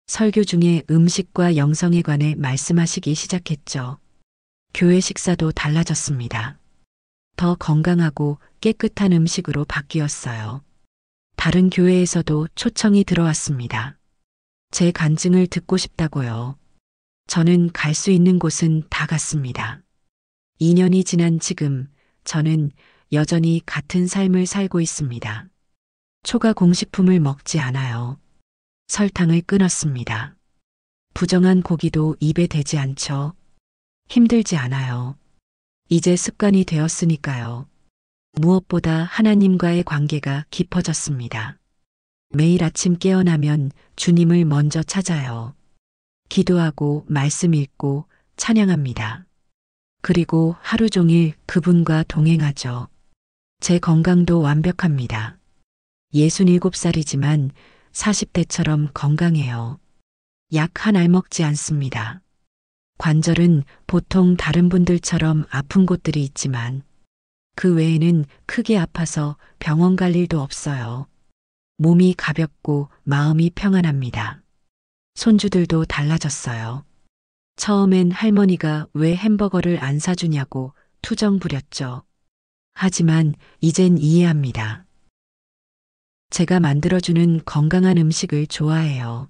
설교 중에 음식과 영성에 관해 말씀하시기 시작했죠. 교회 식사도 달라졌습니다. 더 건강하고 깨끗한 음식으로 바뀌었어요. 다른 교회에서도 초청이 들어왔습니다. 제 간증을 듣고 싶다고요. 저는 갈 수 있는 곳은 다 갔습니다. 2년이 지난 지금 저는 여전히 같은 삶을 살고 있습니다. 초과 공식품을 먹지 않아요. 설탕을 끊었습니다. 부정한 고기도 입에 대지 않죠. 힘들지 않아요. 이제 습관이 되었으니까요. 무엇보다 하나님과의 관계가 깊어졌습니다. 매일 아침 깨어나면 주님을 먼저 찾아요. 기도하고 말씀 읽고 찬양합니다. 그리고 하루 종일 그분과 동행하죠. 제 건강도 완벽합니다. 67살이지만 40대처럼 건강해요. 약 한 알 먹지 않습니다. 관절은 보통 다른 분들처럼 아픈 곳들이 있지만 그 외에는 크게 아파서 병원 갈 일도 없어요. 몸이 가볍고 마음이 평안합니다. 손주들도 달라졌어요. 처음엔 할머니가 왜 햄버거를 안 사주냐고 투정 부렸죠. 하지만 이젠 이해합니다. 제가 만들어주는 건강한 음식을 좋아해요.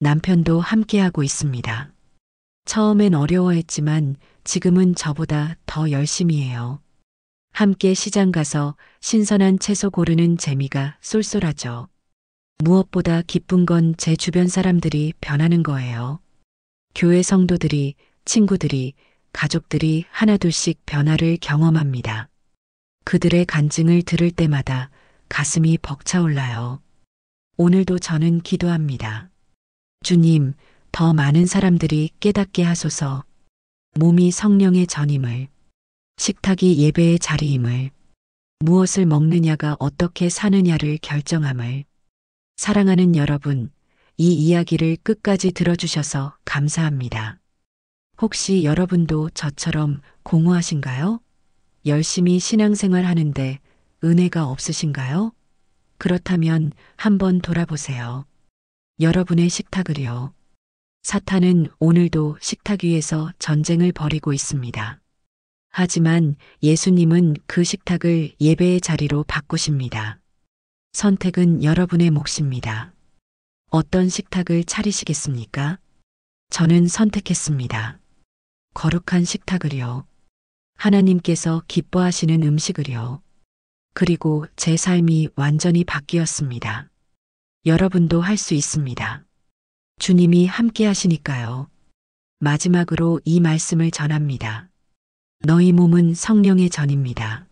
남편도 함께하고 있습니다. 처음엔 어려워했지만 지금은 저보다 더 열심히 해요. 함께 시장 가서 신선한 채소 고르는 재미가 쏠쏠하죠. 무엇보다 기쁜 건 제 주변 사람들이 변하는 거예요. 교회 성도들이, 친구들이, 가족들이 하나둘씩 변화를 경험합니다. 그들의 간증을 들을 때마다 가슴이 벅차올라요. 오늘도 저는 기도합니다. 주님, 더 많은 사람들이 깨닫게 하소서. 몸이 성령의 전임을, 식탁이 예배의 자리임을, 무엇을 먹느냐가 어떻게 사느냐를 결정함을. 사랑하는 여러분, 이 이야기를 끝까지 들어주셔서 감사합니다. 혹시 여러분도 저처럼 공허하신가요? 열심히 신앙생활 하는데 은혜가 없으신가요? 그렇다면 한번 돌아보세요. 여러분의 식탁을요. 사탄은 오늘도 식탁 위에서 전쟁을 벌이고 있습니다. 하지만 예수님은 그 식탁을 예배의 자리로 바꾸십니다. 선택은 여러분의 몫입니다. 어떤 식탁을 차리시겠습니까? 저는 선택했습니다. 거룩한 식탁을요. 하나님께서 기뻐하시는 음식을요. 그리고 제 삶이 완전히 바뀌었습니다. 여러분도 할 수 있습니다. 주님이 함께 하시니까요. 마지막으로 이 말씀을 전합니다. 너희 몸은 성령의 전입니다.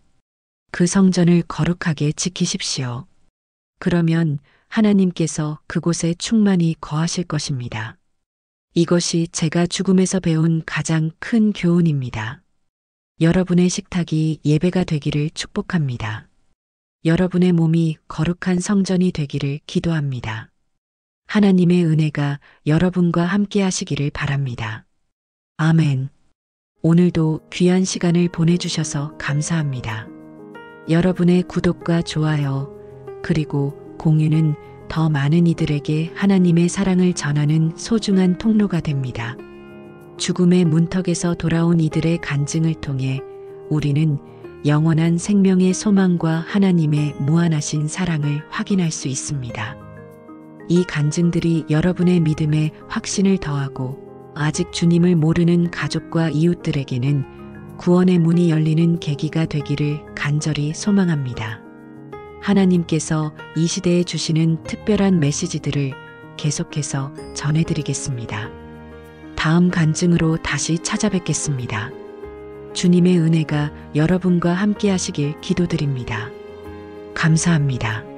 그 성전을 거룩하게 지키십시오. 그러면 하나님께서 그곳에 충만히 거하실 것입니다. 이것이 제가 죽음에서 배운 가장 큰 교훈입니다. 여러분의 식탁이 예배가 되기를 축복합니다. 여러분의 몸이 거룩한 성전이 되기를 기도합니다. 하나님의 은혜가 여러분과 함께 하시기를 바랍니다. 아멘. 오늘도 귀한 시간을 보내주셔서 감사합니다. 여러분의 구독과 좋아요, 그리고 공유는 더 많은 이들에게 하나님의 사랑을 전하는 소중한 통로가 됩니다. 죽음의 문턱에서 돌아온 이들의 간증을 통해 우리는 영원한 생명의 소망과 하나님의 무한하신 사랑을 확인할 수 있습니다. 이 간증들이 여러분의 믿음에 확신을 더하고 아직 주님을 모르는 가족과 이웃들에게는 구원의 문이 열리는 계기가 되기를 간절히 소망합니다. 하나님께서 이 시대에 주시는 특별한 메시지들을 계속해서 전해드리겠습니다. 다음 간증으로 다시 찾아뵙겠습니다. 주님의 은혜가 여러분과 함께 하시길 기도드립니다. 감사합니다.